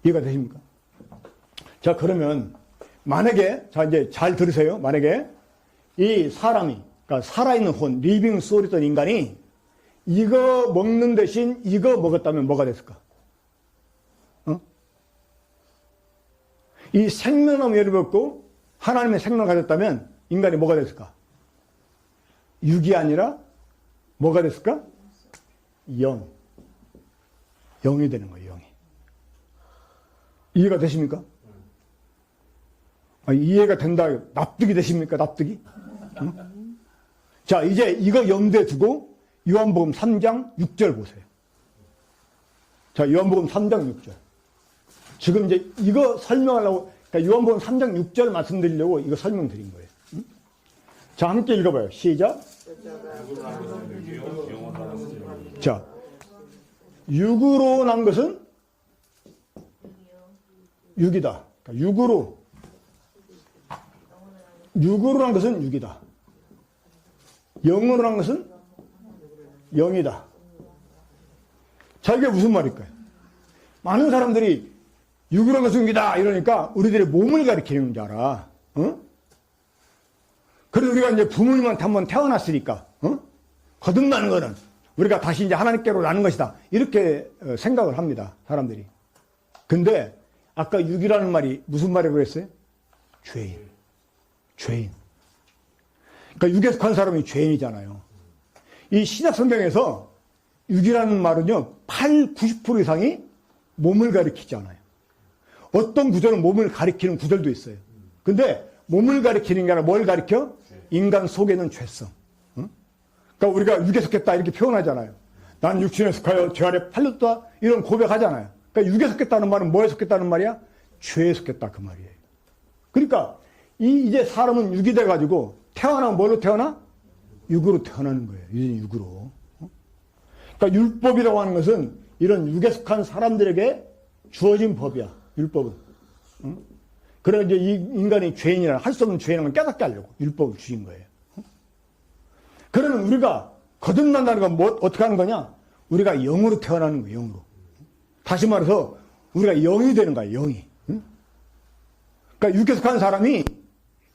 이해가 되십니까? 자, 그러면 만약에, 자, 이제 잘 들으세요. 만약에 이 사람이, 그러니까 살아있는 혼, 리빙 소울이던 인간이 이거 먹는 대신 이거 먹었다면 뭐가 됐을까? 이 생명나무 열을 먹고 하나님의 생명을 가졌다면 인간이 뭐가 됐을까? 육이 아니라 뭐가 됐을까? 영. 영이 되는 거예요, 영이. 이해가 되십니까? 이해가 된다. 납득이 되십니까? 납득이? 응? 자, 이제 이거 염두에 두고 요한복음 3장 6절 보세요. 자, 요한복음 3장 6절. 지금 이제 이거 설명하려고, 그러니까 요한복음 3장 6절 말씀드리려고 이거 설명드린 거예요. 응? 자, 함께 읽어봐요. 시작. 자, 육으로 난 것은 육이다. 그러니까 육으로 난 것은 육이다. 영으로 난 것은 영이다. 자, 이게 무슨 말일까요? 많은 사람들이 육으로 난 것은 육이다 이러니까 우리들의 몸을 가리키는 줄 알아. 어? 그래서 우리가 이제 부모님한테 한번 태어났으니까, 거듭나는 거는 우리가 다시 이제 하나님께로 나는 것이다. 이렇게 생각을 합니다. 사람들이. 근데 아까 육이라는 말이 무슨 말이라고 했어요? 죄인. 그러니까 육에 속한 사람이 죄인이잖아요. 이 신약 성경에서 육이라는 말은요, 90% 이상이 몸을 가리키잖아요. 어떤 구절은 몸을 가리키는 구절도 있어요. 근데 몸을 가리키는 게 아니라 뭘 가리켜? 인간 속에는 죄성. 그러니까 우리가 육에 속했다 이렇게 표현하잖아요. 난 육신에 속하여 죄 아래 팔렸다 이런 고백하잖아요. 그러니까 육에 속했다는 말은 뭐에 속했다는 말이야? 죄에 속했다 그 말이에요. 그러니까 이제 사람은 육이 돼가지고 태어나면 뭘로 태어나? 육으로 태어나는 거예요. 이제 육으로. 그러니까 율법이라고 하는 것은 이런 육에 속한 사람들에게 주어진 법이야. 율법은. 그래 이제 이 인간이 죄인이라 할 수 없는 죄인을 깨닫게 하려고 율법을 주신 거예요. 그러면 우리가 거듭난다는 건 뭐 어떻게 하는 거냐? 우리가 영으로 태어나는 거예요. 영으로. 다시 말해서 우리가 영이 되는 거야. 영이. 그러니까 육에 속한 사람이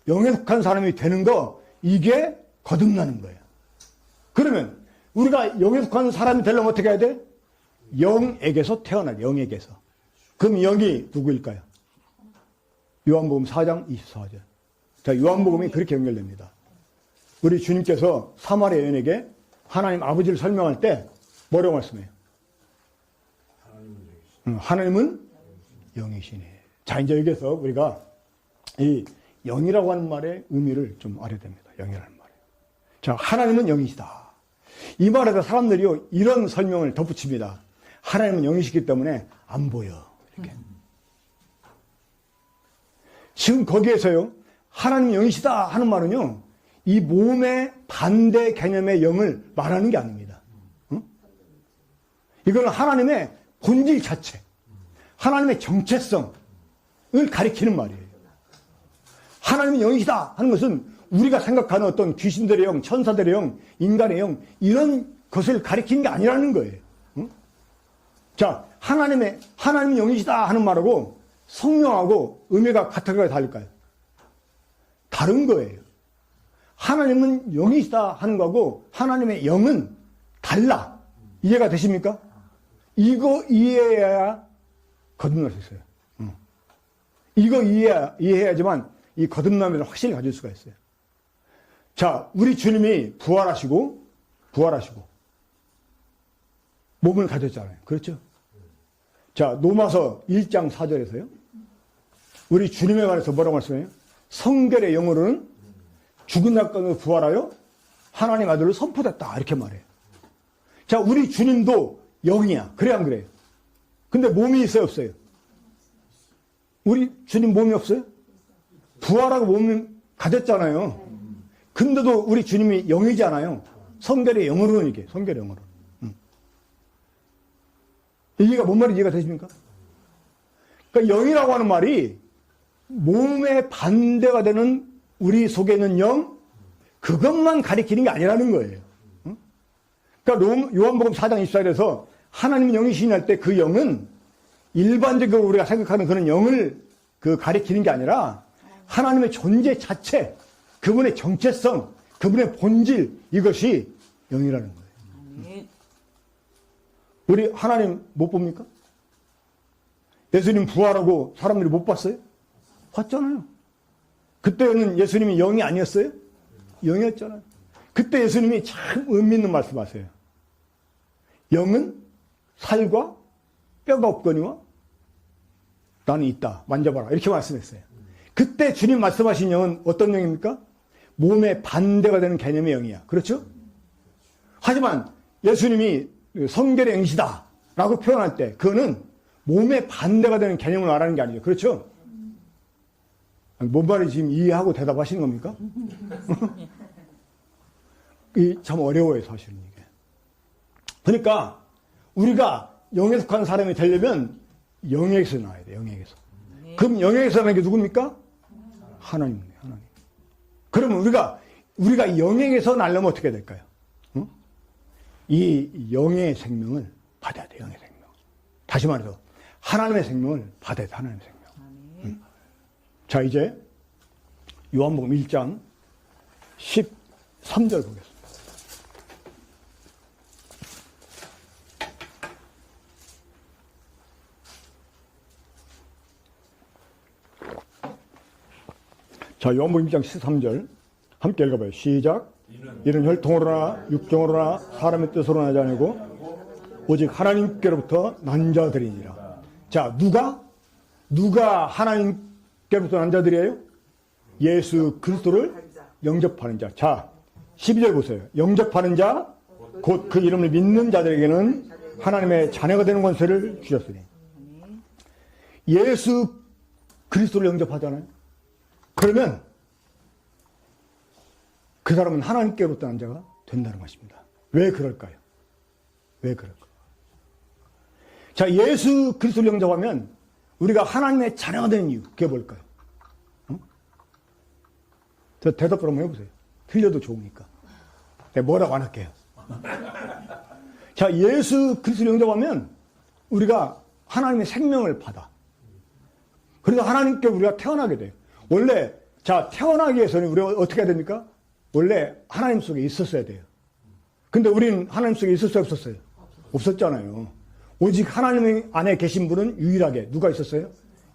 영에 속한 사람이 되는 거 이게 거듭나는 거예요. 그러면 우리가 영에 속한 사람이 되려면 어떻게 해야 돼? 영에게서 태어나야 돼. 영에게서. 그럼 영이 누구일까요? 요한복음 4장 24절. 자, 요한복음이 그렇게 연결됩니다. 우리 주님께서 사마리아 여인에게 하나님 아버지를 설명할 때 뭐라고 말씀해요? 하나님은 영이시네. 자, 이제 여기서 우리가 이 영이라고 하는 말의 의미를 좀 알아야 됩니다. 영이라는 말이에요. 자, 하나님은 영이시다. 이 말에다 사람들이요, 이런 설명을 덧붙입니다. 하나님은 영이시기 때문에 안 보여. 이렇게. 지금 거기에서요, 하나님 영이시다 하는 말은요, 이 몸의 반대 개념의 영을 말하는 게 아닙니다. 이거는 하나님의 본질 자체, 하나님의 정체성을 가리키는 말이에요. 하나님은 영이시다 하는 것은 우리가 생각하는 어떤 귀신들의 영, 천사들의 영, 인간의 영, 이런 것을 가리키는 게 아니라는 거예요. 자, 하나님은 영이시다 하는 말하고 성령하고 의미가 같을까요, 다를까요? 다른 거예요. 하나님은 영이시다 하는 거하고 하나님의 영은 달라. 이해가 되십니까? 이거 이해해야 거듭날 수 있어요. 이거 이해해야지만 이 거듭남을 확실히 가질 수가 있어요. 자, 우리 주님이 부활하시고 몸을 가졌잖아요. 그렇죠? 자, 로마서 1장 4절에서요. 우리 주님에 관해서 뭐라고 말씀해요? 성결의 영으로는 죽은 날 가운데 부활하여 하나님 아들로 선포됐다. 이렇게 말해요. 자, 우리 주님도 영이야. 그래, 안 그래요? 근데 몸이 있어요, 없어요? 우리 주님 몸이 없어요? 부활하고 몸을 가졌잖아요. 근데도 우리 주님이 영이잖아요. 성결의 영으로는 이게, 성결의 영으로. 이해가, 뭔 말인지 이해가 되십니까? 그러니까 영이라고 하는 말이 몸의 반대가 되는 우리 속에 있는 영, 그것만 가리키는 게 아니라는 거예요. 그러니까 요한복음 4장 24절에서 하나님 영이시니 할 때 그 영은 일반적으로 우리가 생각하는 그런 영을 가리키는 게 아니라 하나님의 존재 자체, 그분의 정체성, 그분의 본질, 이것이 영이라는 거예요. 우리 하나님 못 봅니까? 예수님 부활하고 사람들이 못 봤어요? 봤잖아요. 그때는 예수님이 영이 아니었어요? 영이었잖아요. 그때 예수님이 참 의미 있는 말씀하세요. 영은 살과 뼈가 없거니와 나는 있다. 만져봐라. 이렇게 말씀했어요. 그때 주님 말씀하신 영은 어떤 영입니까? 몸의 반대가 되는 개념의 영이야. 그렇죠? 하지만 예수님이 성결의 영이시다 라고 표현할 때 그거는 몸의 반대가 되는 개념을 말하는 게 아니죠. 그렇죠? 뭔 말인지 지금 이해하고 대답하시는 겁니까? 이 참 어려워요, 사실은 이게. 그러니까 우리가 영에 속한 사람이 되려면 영에게서 나와야 돼요. 영에게서. 그럼 영에게서 나는 게 누굽니까? 하나님이에요. 하나님. 그러면 우리가 영에게서 나려면 어떻게 될까요? 응? 이 영의 생명을 받아야 돼요. 영의 생명. 다시 말해서 하나님의 생명을 받아야 돼. 하나님의 생명. 응. 자, 이제 요한복음 1장 13절 보겠습니다. 자, 요한복음 1장 13절 함께 읽어봐요. 시작. 이는 혈통으로나 육정으로나 사람의 뜻으로 나지 아니고 오직 하나님께로부터 난 자들이니라. 자, 누가 하나님께로부터 난 자들이에요? 예수 그리스도를 영접하는 자. 자, 12절 보세요. 영접하는 자, 곧 그 이름을 믿는 자들에게는 하나님의 자녀가 되는 권세를 주셨으니. 예수 그리스도를 영접하잖아요. 그러면 그 사람은 하나님께로부터 난 자가 된다는 것입니다. 왜 그럴까요? 왜 그럴까요? 자, 예수 그리스도를 영접하면 우리가 하나님의 자녀가 되는 이유, 그게 뭘까요? 저 대답을 한번 해보세요. 틀려도 좋으니까. 내가 뭐라고 안 할게요. 자, 예수 그리스도를 영접하면 우리가 하나님의 생명을 받아. 그래서 하나님께 우리가 태어나게 돼요. 원래, 자, 태어나기 위해서는 우리가 어떻게 해야 됩니까? 원래 하나님 속에 있었어야 돼요. 근데 우리는 하나님 속에 있었어요, 없었어요? 없었잖아요. 오직 하나님 안에 계신 분은 유일하게 누가 있었어요?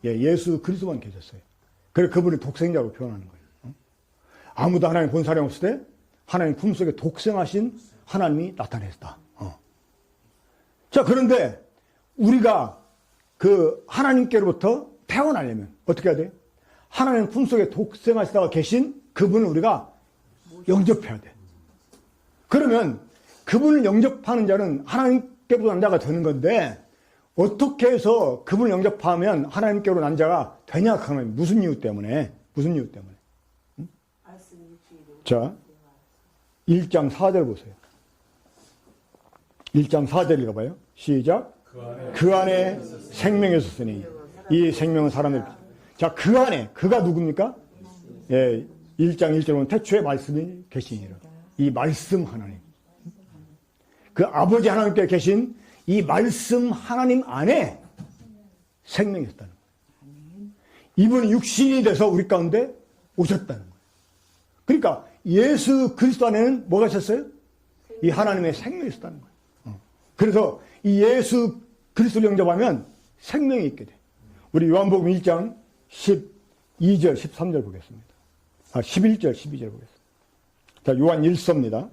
예, 예수 그리스도만 계셨어요. 그래서 그분을 독생자로 표현하는 거예요. 아무도 하나님 본 사람이 없을 때 하나님 품속에 독생하신 하나님이 나타냈다. 자, 그런데 우리가 그 하나님께로부터 태어나려면 어떻게 해야 돼요? 하나님 품속에 독생하시다가 계신 그분을 우리가 영접해야 돼. 그러면 그분을 영접하는 자는 하나님께로부터 난 자가 되는 건데 어떻게 해서 그분을 영접하면 하나님께로 난 자가 되냐 하면 무슨 이유 때문에? 무슨 이유 때문에? 응? 자, 1장 4절 보세요. 1장 4절 읽어봐요. 시작. 그 안에 생명이 있었으니 이 생명은 사람의. 자, 그 안에, 그가 누굽니까? 예, 1장 1절 보면 태초에 말씀이 계시니라. 이 말씀 하나님. 그 아버지 하나님께 계신 이 말씀 하나님 안에 생명이 있었다는 거예요. 이분이 육신이 돼서 우리 가운데 오셨다는 거예요. 그러니까 예수 그리스도 안에는 뭐가 있었어요? 이 하나님의 생명이 있었다는 거예요. 그래서 이 예수 그리스도를 영접하면 생명이 있게 돼. 우리 요한복음 1장 2절, 13절 보겠습니다. 11절, 12절 보겠습니다. 자, 요한 1서입니다.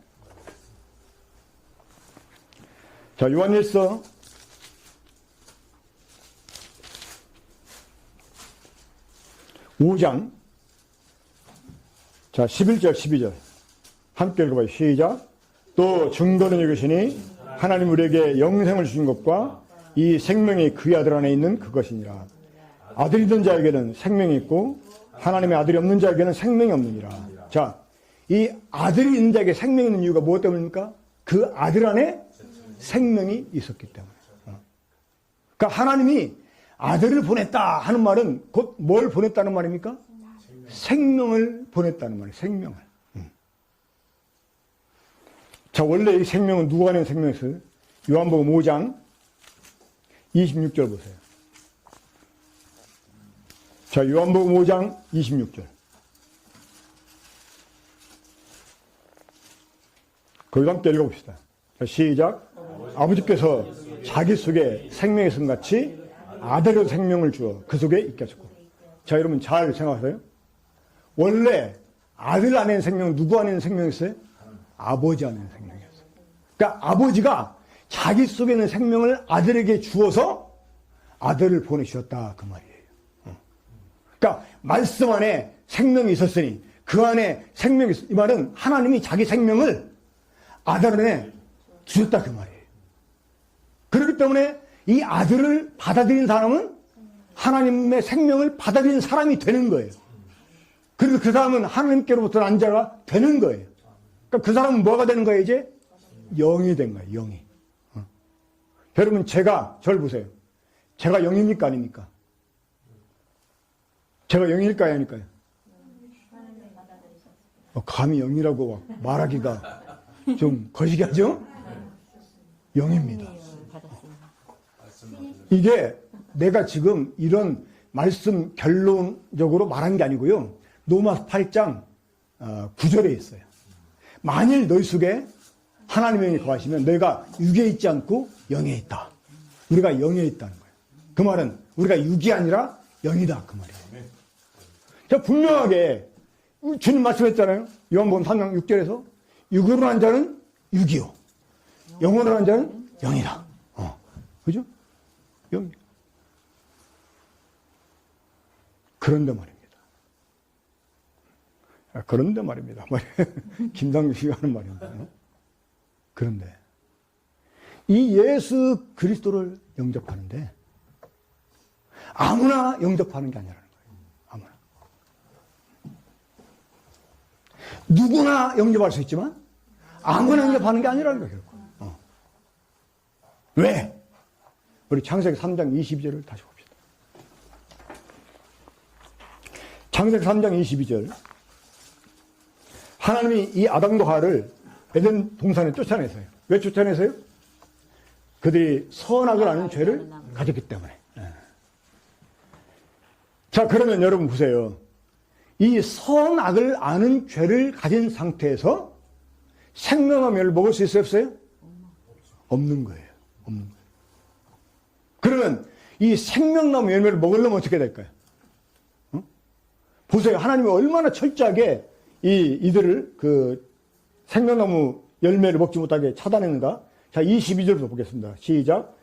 자, 요한 1서 5장. 자, 11절, 12절. 함께 읽어봐요. 시작. 또 증거는 이것이니 하나님 우리에게 영생을 주신 것과 이 생명이 그의 아들 안에 있는 그것이니라. 아들이 있는 자에게는 생명이 있고 하나님의 아들이 없는 자에게는 생명이 없느니라. 자, 이 아들이 있는 자에게 생명이 있는 이유가 무엇 때문입니까? 그 아들 안에 생명이 있었기 때문에. 그러니까 하나님이 아들을 보냈다 하는 말은 곧 뭘 보냈다는 말입니까? 생명을 보냈다는 말이에요. 생명을. 자, 원래 이 생명은 누가 낸 생명이었어요? 요한복음 5장 26절 보세요. 자, 요한복음 5장 26절. 거기도 함께 읽어봅시다. 자, 시작. 아버지께서 자기 속에 생명의 성같이 아들의 생명을 주어 그 속에 있게 하셨고. 자, 여러분 잘 생각하세요. 원래 아들 안에 생명은 누구 안에 생명이었어요? 아버지 안에 생명이었어요. 그러니까 아버지가 자기 속에 있는 생명을 아들에게 주어서 아들을 보내주셨다 그 말이에요. 그러니까 말씀 안에 생명이 있었으니 그 안에 생명이 있었. 이 말은 하나님이 자기 생명을 아들 안에 주셨다 그 말이에요. 그렇기 때문에 이 아들을 받아들인 사람은 하나님의 생명을 받아들인 사람이 되는 거예요. 그래서 그 사람은 하나님께로부터 난 자가 되는 거예요. 그러니까 그 사람은 뭐가 되는 거예요, 이제? 영이 된 거예요, 영이. 여러분, 저를 보세요. 제가 영입니까, 아닙니까? 제가 영일까요, 아닐까요? 감히 영이라고 말하기가 좀 거시기하죠? 영입니다. 이게 내가 지금 이런 말씀 결론적으로 말한 게 아니고요. 로마서 8장 9절에 있어요. 만일 너희 속에 하나님의 영이 거하시면 너희가 육에 있지 않고 영에 있다. 우리가 영에 있다는 거예요. 그 말은 우리가 육이 아니라 영이다 그 말이에요. 자, 분명하게 주님 말씀했잖아요. 요한복음 3장 6절에서 육으로 한 자는 육이요, 영으로 한 자는 영이라. 그죠? 영. 그런데 말입니다. 김상규 씨가 하는 말입니다. 그런데 이 예수 그리스도를 영접하는데 아무나 영접하는 게 아니라는 거예요. 아무나. 누구나 영접할 수 있지만 아무나 영접하는 게 아니라는 거예요. 왜? 우리 창세기 3장 22절을 다시 봅시다. 창세기 3장 22절. 하나님이 이 아담과 하와를 에덴 동산에 쫓아냈어요. 왜 쫓아냈어요? 그들이 선악을 아는 죄를 가졌기 때문에. 자, 그러면 여러분 보세요. 이 선악을 아는 죄를 가진 상태에서 생명나무를 먹을 수 있어요, 없어요? 없는 거예요. 없는 거예요. 그러면 이 생명나무 열매를 먹으려면 어떻게 될까요? 보세요. 하나님이 얼마나 철저하게 이들을 그 생명나무 열매를 먹지 못하게 차단했는가? 자, 22절부터 보겠습니다. 시작.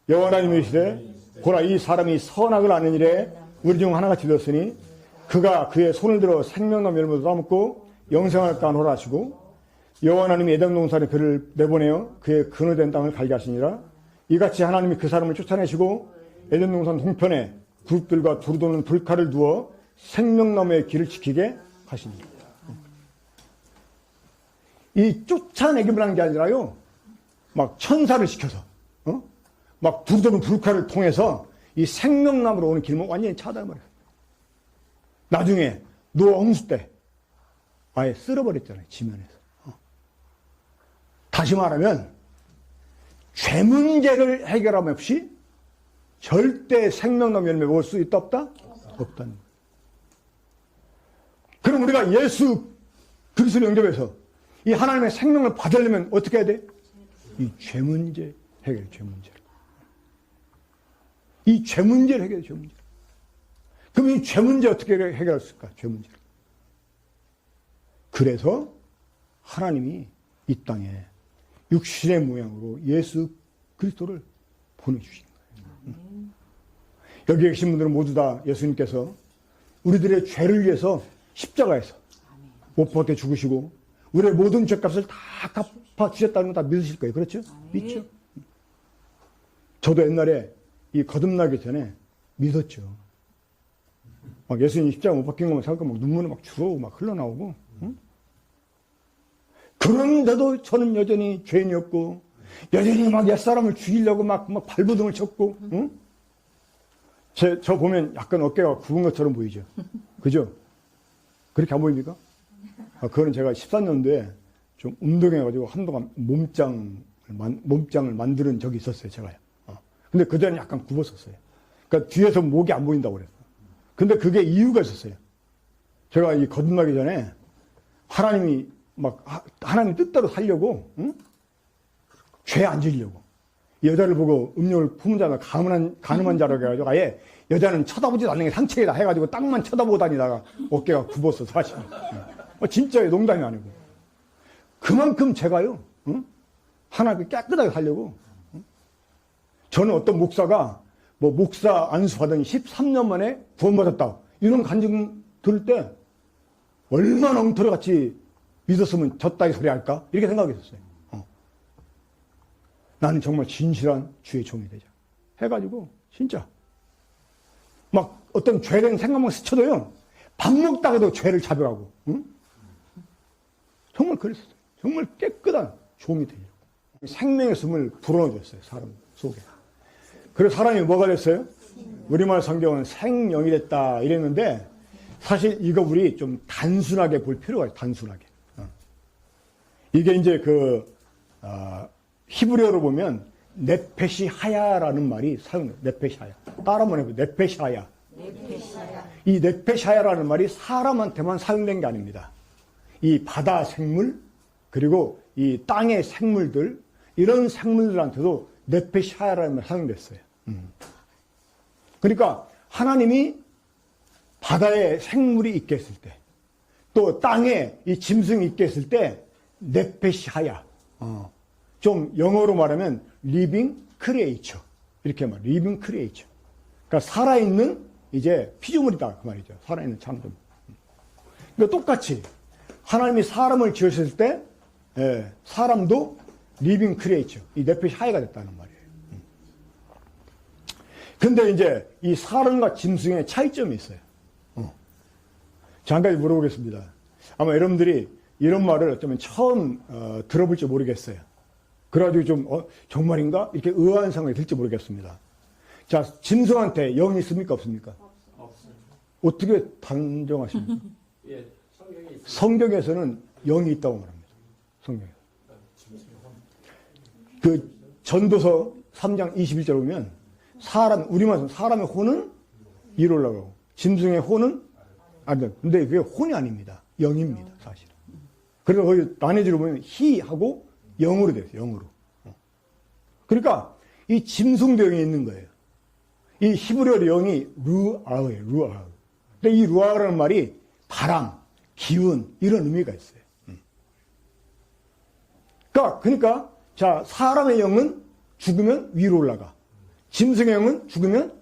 여호와 하나님이 이르시되 보라, 이 사람이 선악을 아는 일에 우리 중 하나같이 되었으니 그가 그의 손을 들어 생명나무 열매를 따먹고 영생할까 하노라 하시고, 여호와 하나님이 에덴 동산에 그를 내보내어 그의 그늘된 땅을 갈게 하시니라. 이같이 하나님이 그 사람을 쫓아내시고 에덴 동산 동편에 그룹들과 두루 도는 불칼을 두어 생명나무의 길을 지키게 하시니라. 이 쫓아내기만 한 게 아니라요, 막 천사를 시켜서, 막 두루 도는 불칼을 통해서 이 생명나무로 오는 길을 완전히 차단해버렸어요. 나중에 노아 홍수 때 아예 쓸어버렸잖아요, 지면에서. 다시 말하면 죄 문제를 해결함 없이 절대 생명나무 열매 먹을 수 있다 없다? 없다는 거예요. 그럼 우리가 예수 그리스도를 영접해서 이 하나님의 생명을 받으려면 어떻게 해야 돼? 이 죄 문제 죄 문제를. 이 죄 문제를 해결해, 죄 문제. 그 그럼 이 죄 문제 어떻게 해결할 수 있을까? 죄 문제를. 그래서 하나님이 이 땅에 육신의 모양으로 예수 그리스도를 보내주신 거예요. 여기 계신 분들은 모두 다 예수님께서 우리들의 죄를 위해서 십자가에서 못 박혀 죽으시고 우리의 모든 죄값을 다 갚아주셨다는 거 다 믿으실 거예요. 그렇죠? 믿죠? 저도 옛날에 이 거듭나기 전에 믿었죠. 막 예수님 십자가 못 박힌 것만 생각하면 눈물이 막 주르고 막 흘러나오고. 응? 그런데도 저는 여전히 죄인이었고 여전히 막 옛사람을 죽이려고 막 발버둥을 쳤고. 응? 저 보면 약간 어깨가 굽은 것처럼 보이죠. 그죠? 그렇게 안 보입니까? 그거는 제가 14년도에 좀 운동해가지고 한동안 몸짱을 만드는 적이 있었어요, 제가요. 근데 그전에 약간 굽었었어요. 그러니까 뒤에서 목이 안 보인다고 그랬어요. 근데 그게 이유가 있었어요. 제가 이 거듭나기 전에 하나님이 하나님 뜻대로 살려고, 응? 죄 안 지으려고. 여자를 보고 음욕을 품은 자가 가늠한 자라고 해가지고 아예 여자는 쳐다보지도 않는 게 상책이다 해가지고 땅만 쳐다보고 다니다가 어깨가 굽었어, 사실. 진짜예요, 농담이 아니고. 그만큼 제가요, 응? 하나님께 깨끗하게 살려고. 응? 저는 어떤 목사가 목사 안수하더니 13년 만에 구원받았다. 이런 간증 들을 때 얼마나 엉터리같이 믿었으면 졌다이 소리 할까? 이렇게 생각했었어요. 나는 정말 진실한 주의 종이 되자. 해가지고, 진짜. 막 어떤 죄된 생각만 스쳐도요, 밥 먹다가도 죄를 자백하고, 응? 정말 그랬어요. 정말 깨끗한 종이 되려고. 생명의 숨을 불어넣어줬어요, 사람 속에. 그래서 사람이 뭐가 됐어요? 우리말 성경은 생명이 됐다 이랬는데, 사실 이거 우리 좀 단순하게 볼 필요가 있어요, 단순하게. 이게 이제 히브리어로 보면 네페시 하야라는 말이 사용돼요. 네페시 하야. 따라 한번 해보세요. 네페시 하야. 이 네페시 하야라는 말이 사람한테만 사용된 게 아닙니다. 이 바다 생물 그리고 이 땅의 생물들 이런 생물들한테도 네페시 하야라는 말이 사용됐어요. 그러니까 하나님이 바다에 생물이 있게 했을 때 또 땅에 이 짐승이 있게 했을 때 네페시 하야. 좀 영어로 말하면 living creature 이렇게 말 living creature 그러니까 살아있는 이제 피조물이다 그 말이죠. 살아있는 참들. 그러니까 똑같이 하나님이 사람을 지으셨을 때 사람도 living creature 이 네페시 하야가 됐다는 말이에요. 근데 이제 이 사람과 짐승의 차이점이 있어요. 잠깐 물어보겠습니다. 아마 여러분들이 이런 말을 어쩌면 처음 들어볼지 모르겠어요. 그래가지고 좀 정말인가? 이렇게 의아한 생각이 들지 모르겠습니다. 자, 짐승한테 영이 있습니까? 없습니까? 없어요. 어떻게 단정하십니까? 예, 성경에서는 영이 있다고 말합니다. 성경에서. 그 전도서 3장 21절 보면 우리말로 사람의 혼은 위로 올라가고 짐승의 혼은 아니다. 근데 그게 혼이 아닙니다. 영입니다, 사실은. 그래서 거기 난해지로 보면 희하고 영으로 됐어요. 영으로. 그러니까 이 짐승도 영이 있는 거예요. 이 히브리어 영이 루아예요. 루아. 근데 이 루아라는 말이 바람, 기운 이런 의미가 있어요. 그러니까 자 사람의 영은 죽으면 위로 올라가. 짐승의 영은 죽으면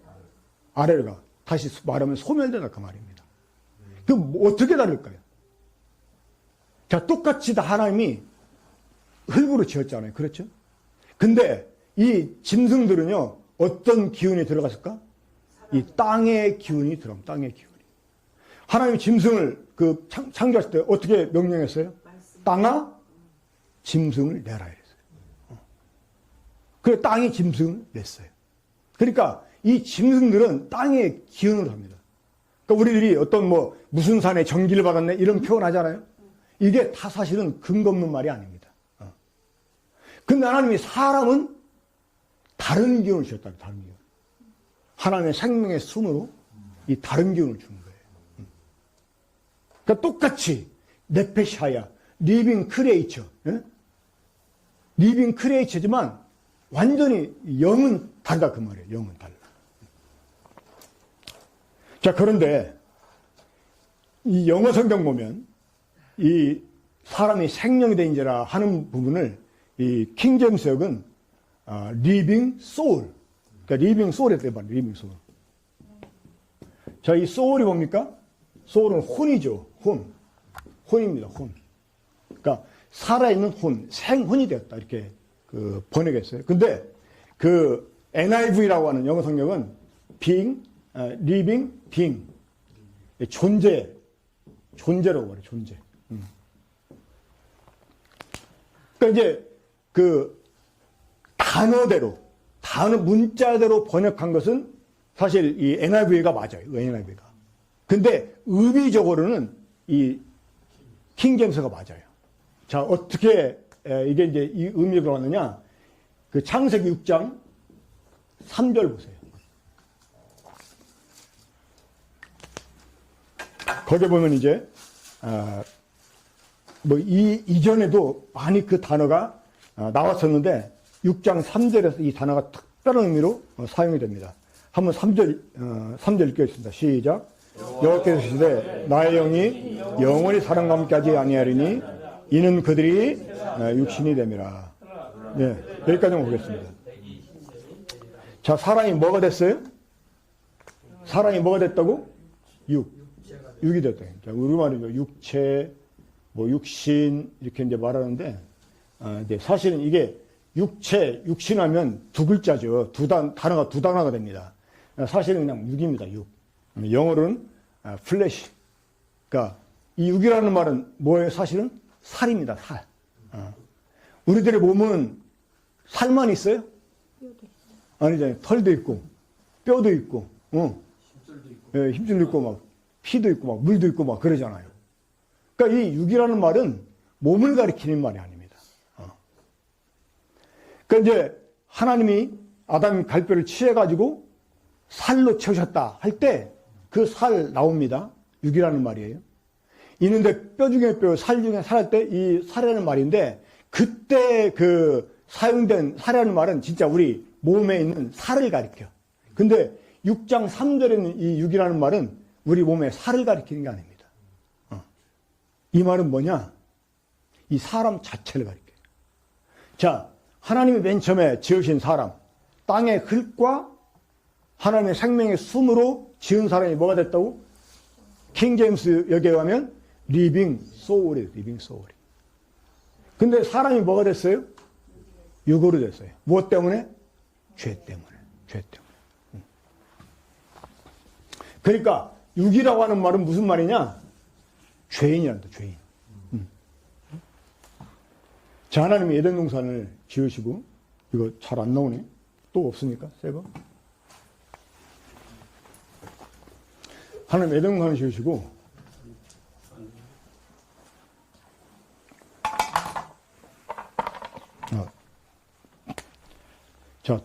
아래로 가. 다시 말하면 소멸된다 그 말입니다. 그럼 어떻게 다를까요? 자 똑같이 다 하나님이 흙으로 지었잖아요. 그렇죠? 근데 이 짐승들은요, 어떤 기운이 들어갔을까? 이 땅의 기운이 들어갑니다. 땅의 기운이. 하나님이 짐승을 창조하실 때 어떻게 명령했어요? 땅아, 짐승을 내라 이랬어요. 그래서 땅이 짐승을 냈어요. 그러니까 이 짐승들은 땅의 기운을 합니다. 그러니까 우리들이 어떤 무슨 산에 전기를 받았네 이런 표현 하잖아요. 이게 다 사실은 근거 없는 말이 아닙니다. 근데 하나님이 사람은 다른 기운을 주셨다. 다른 기운. 하나님의 생명의 숨으로 이 다른 기운을 주는 거예요. 그러니까 똑같이 네페샤야, 리빙 크리에이처, 리빙 크리에이처지만 완전히 영은 다르다 그 말이에요. 영은 달라. 자, 그런데 이 영어 성경 보면 이 사람이 생명이 된지라 하는 부분을 이 킹제임스역은 living soul, 그러니까 living soul에 대한 living soul. 자, 이 soul이 뭡니까? soul은 혼이죠. 혼입니다. 혼. 그러니까 살아있는 혼, 생혼이 되었다 이렇게 그 번역했어요. 근데 그 NIV라고 하는 영어 성경은 being, living, being, 존재라고 말해요. 존재. 그러니까 이제 그 문자대로 번역한 것은 사실 이 NIV가 맞아요. NIV가. 근데 의미적으로는 이 킹제임스가 맞아요. 자, 어떻게 이게 이제 이 의미가 들어갔느냐? 그 창세기 6장 3절 보세요. 거기 보면 이제 이전에도 많이 그 단어가 나왔었는데 6장 3절에서 이 단어가 특별한 의미로 사용이 됩니다. 한번 3절 읽겠습니다. 시작. 여호와께서 이르시되 나의 영이 영원히 사람과 함께 하지 아니하리니 이는 그들이 육신이 됨이라. 네, 여기까지만 보겠습니다. 자, 사람이 뭐가 됐어요? 사람이 뭐가 됐다고? 육이 됐다. 자, 우리말이죠. 육체, 육신 이렇게 이제 말하는데 사실은 이게 육신하면 두 글자죠. 단어가 두 단어가 됩니다. 사실은 그냥 육입니다. 육. 영어로는 플래시. 그러니까 이 육이라는 말은 뭐예요? 사실은 살입니다. 살. 우리들의 몸은 살만 있어요? 아니잖아요. 털도 있고 뼈도 있고 힘줄도 있고 막 피도 있고 막 물도 있고 막 그러잖아요. 그러니까 이 육이라는 말은 몸을 가리키는 말이 아닙니다. 그러니까 이제 하나님이 아담 갈뼈를 취해가지고 살로 채우셨다 할 때 그 살 나옵니다. 육이라는 말이에요. 있는데 뼈 중에 뼈, 살 중에 살 할 때 이 살이라는 말인데 그때 그 사용된 살이라는 말은 진짜 우리 몸에 있는 살을 가리켜. 근데 6장 3절에 있는 이 육이라는 말은 우리 몸에 살을 가리키는 게 아닙니다. 이 말은 뭐냐? 이 사람 자체를 가리켜요. 자, 하나님이 맨 처음에 지으신 사람, 땅의 흙과 하나님의 생명의 숨으로 지은 사람이 뭐가 됐다고? 킹제임스 여기에 가면 living soul이에요. living soul. 근데 사람이 뭐가 됐어요? 육으로 됐어요. 무엇 때문에? 죄 때문에. 그러니까 육이라고 하는 말은 무슨 말이냐? 죄인이란다. 죄인. 자, 하나님이 에덴 동산을 지으시고 이거 잘 안 나오네. 또 없습니까? 새 거? 하나님 에덴 동산을 지으시고 자,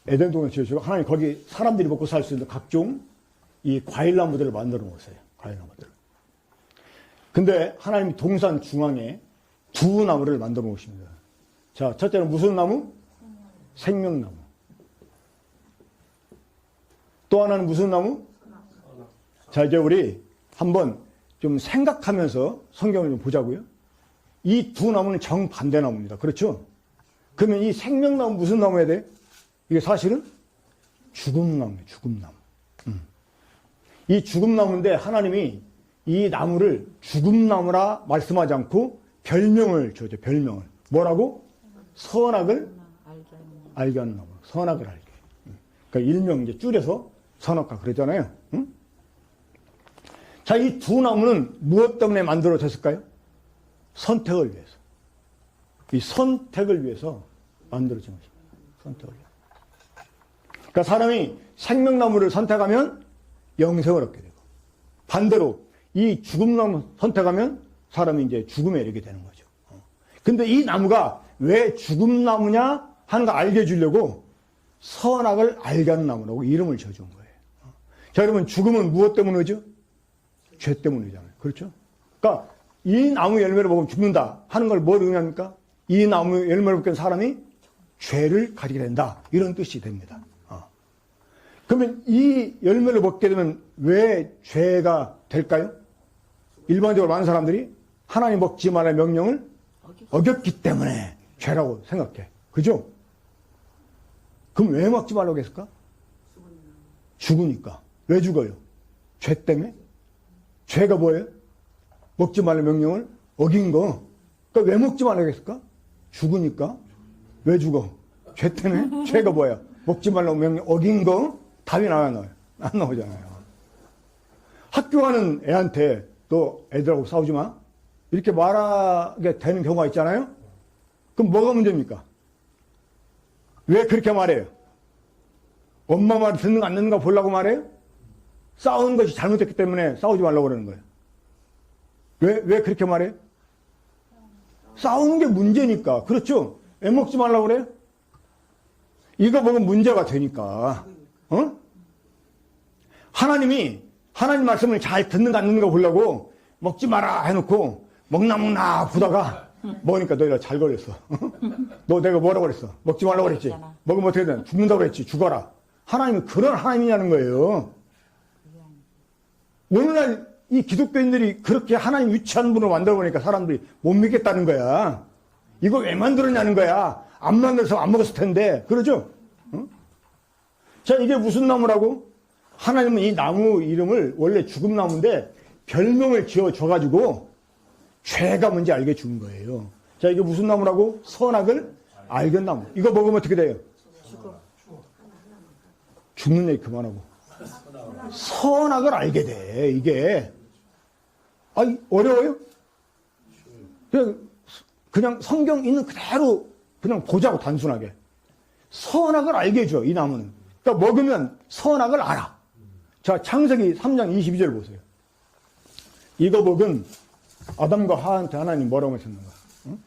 에덴 동산을 지으시고 하나님 거기 사람들이 먹고 살 수 있는 각종 이 과일나무들을 만들어 놓으세요. 과일나무들을. 근데 하나님이 동산 중앙에 두 나무를 만들어 놓으십니다. 자, 첫째는 무슨 나무? 생명나무. 또 하나는 무슨 나무? 자, 이제 우리 한번 좀 생각하면서 성경을 좀 보자고요. 이 두 나무는 정반대 나무입니다. 그렇죠? 그러면 이 생명나무 무슨 나무야 돼? 이게 사실은 죽음나무예요. 죽음나무. 이 죽음나무인데 하나님이 이 나무를 죽음나무라 말씀하지 않고 별명을 줘죠. 별명을. 뭐라고? 선악을 알게 하는 나무. 선악을 알게. 그러니까 일명 이제 줄여서 선악과 그러잖아요. 응? 자, 이 두 나무는 무엇 때문에 만들어졌을까요? 선택을 위해서. 이 선택을 위해서 만들어진 것입니다. 선택을 위해서. 그러니까 사람이 생명나무를 선택하면 영생을 얻게 되고 반대로 이 죽음나무 선택하면 사람이 이제 죽음에 이르게 되는 거죠. 근데 이 나무가 왜 죽음나무냐 하는 거 알게 해주려고 선악을 알게 하는 나무라고 이름을 지어준 거예요. 자, 여러분, 죽음은 무엇 때문에 오죠? 죄 때문에 오잖아요. 그렇죠? 그러니까 이 나무 열매를 먹으면 죽는다 하는 걸 뭘 의미합니까? 이 나무 열매를 먹는 사람이 죄를 가지게 된다. 이런 뜻이 됩니다. 그러면 이 열매를 먹게 되면 왜 죄가 될까요? 일반적으로 많은 사람들이 하나님 먹지 말라의 명령을 어겼기 때문에 죄라고 생각해. 그죠? 그럼 왜 먹지 말라고 했을까? 죽으니까. 왜 죽어요? 죄 때문에? 죄가 뭐예요? 먹지 말라의 명령을 어긴 거. 그러니까 왜 먹지 말라고 했을까? 죽으니까. 왜 죽어? 죄 때문에? 죄가 뭐야? 먹지 말라고 명령 어긴 거? 답이 나와요? 안 나오잖아요. 학교 가는 애한테 너 애들하고 싸우지 마. 이렇게 말하게 되는 경우가 있잖아요. 그럼 뭐가 문제입니까? 왜 그렇게 말해요? 엄마 말 듣는 거 안 듣는가 보려고 말해요? 싸우는 것이 잘못됐기 때문에 싸우지 말라고 그러는 거예요. 왜 그렇게 말해요? 싸우는 게 문제니까. 그렇죠? 애 먹지 말라고 그래요? 이거 보면 문제가 되니까. 하나님이 하나님 말씀을 잘 듣는가 안 듣는가 보려고 먹지 마라 해놓고 먹나 보다가 먹으니까 너희가 잘 걸렸어. 너 내가 뭐라고 그랬어? 먹지 말라고 그랬지? 먹으면 어떻게 돼? 죽는다고 그랬지? 죽어라. 하나님은 그런 하나님이냐는 거예요. 오늘날 이 기독교인들이 그렇게 하나님 유치한 분으로 만들어보니까 사람들이 못 믿겠다는 거야. 이거 왜 만들었냐는 거야. 안 만들어서 안 먹었을 텐데. 그러죠? 자, 이게 무슨 나무라고? 하나님은 이 나무 이름을 원래 죽음 나무인데 별명을 지어줘가지고 죄가 뭔지 알게 준 거예요. 자, 이게 무슨 나무라고? 선악을 알게 나무. 이거 먹으면 어떻게 돼요? 죽는 얘기 그만하고. 선악을 알게 돼, 이게. 어려워요? 그냥 성경 있는 그대로 그냥 보자고, 단순하게. 선악을 알게 해줘, 이 나무는. 그러니까 먹으면 선악을 알아. 자, 창세기 3장 22절 보세요. 이거 먹은 아담과 하와한테 하나님 뭐라고 하셨는가? 응?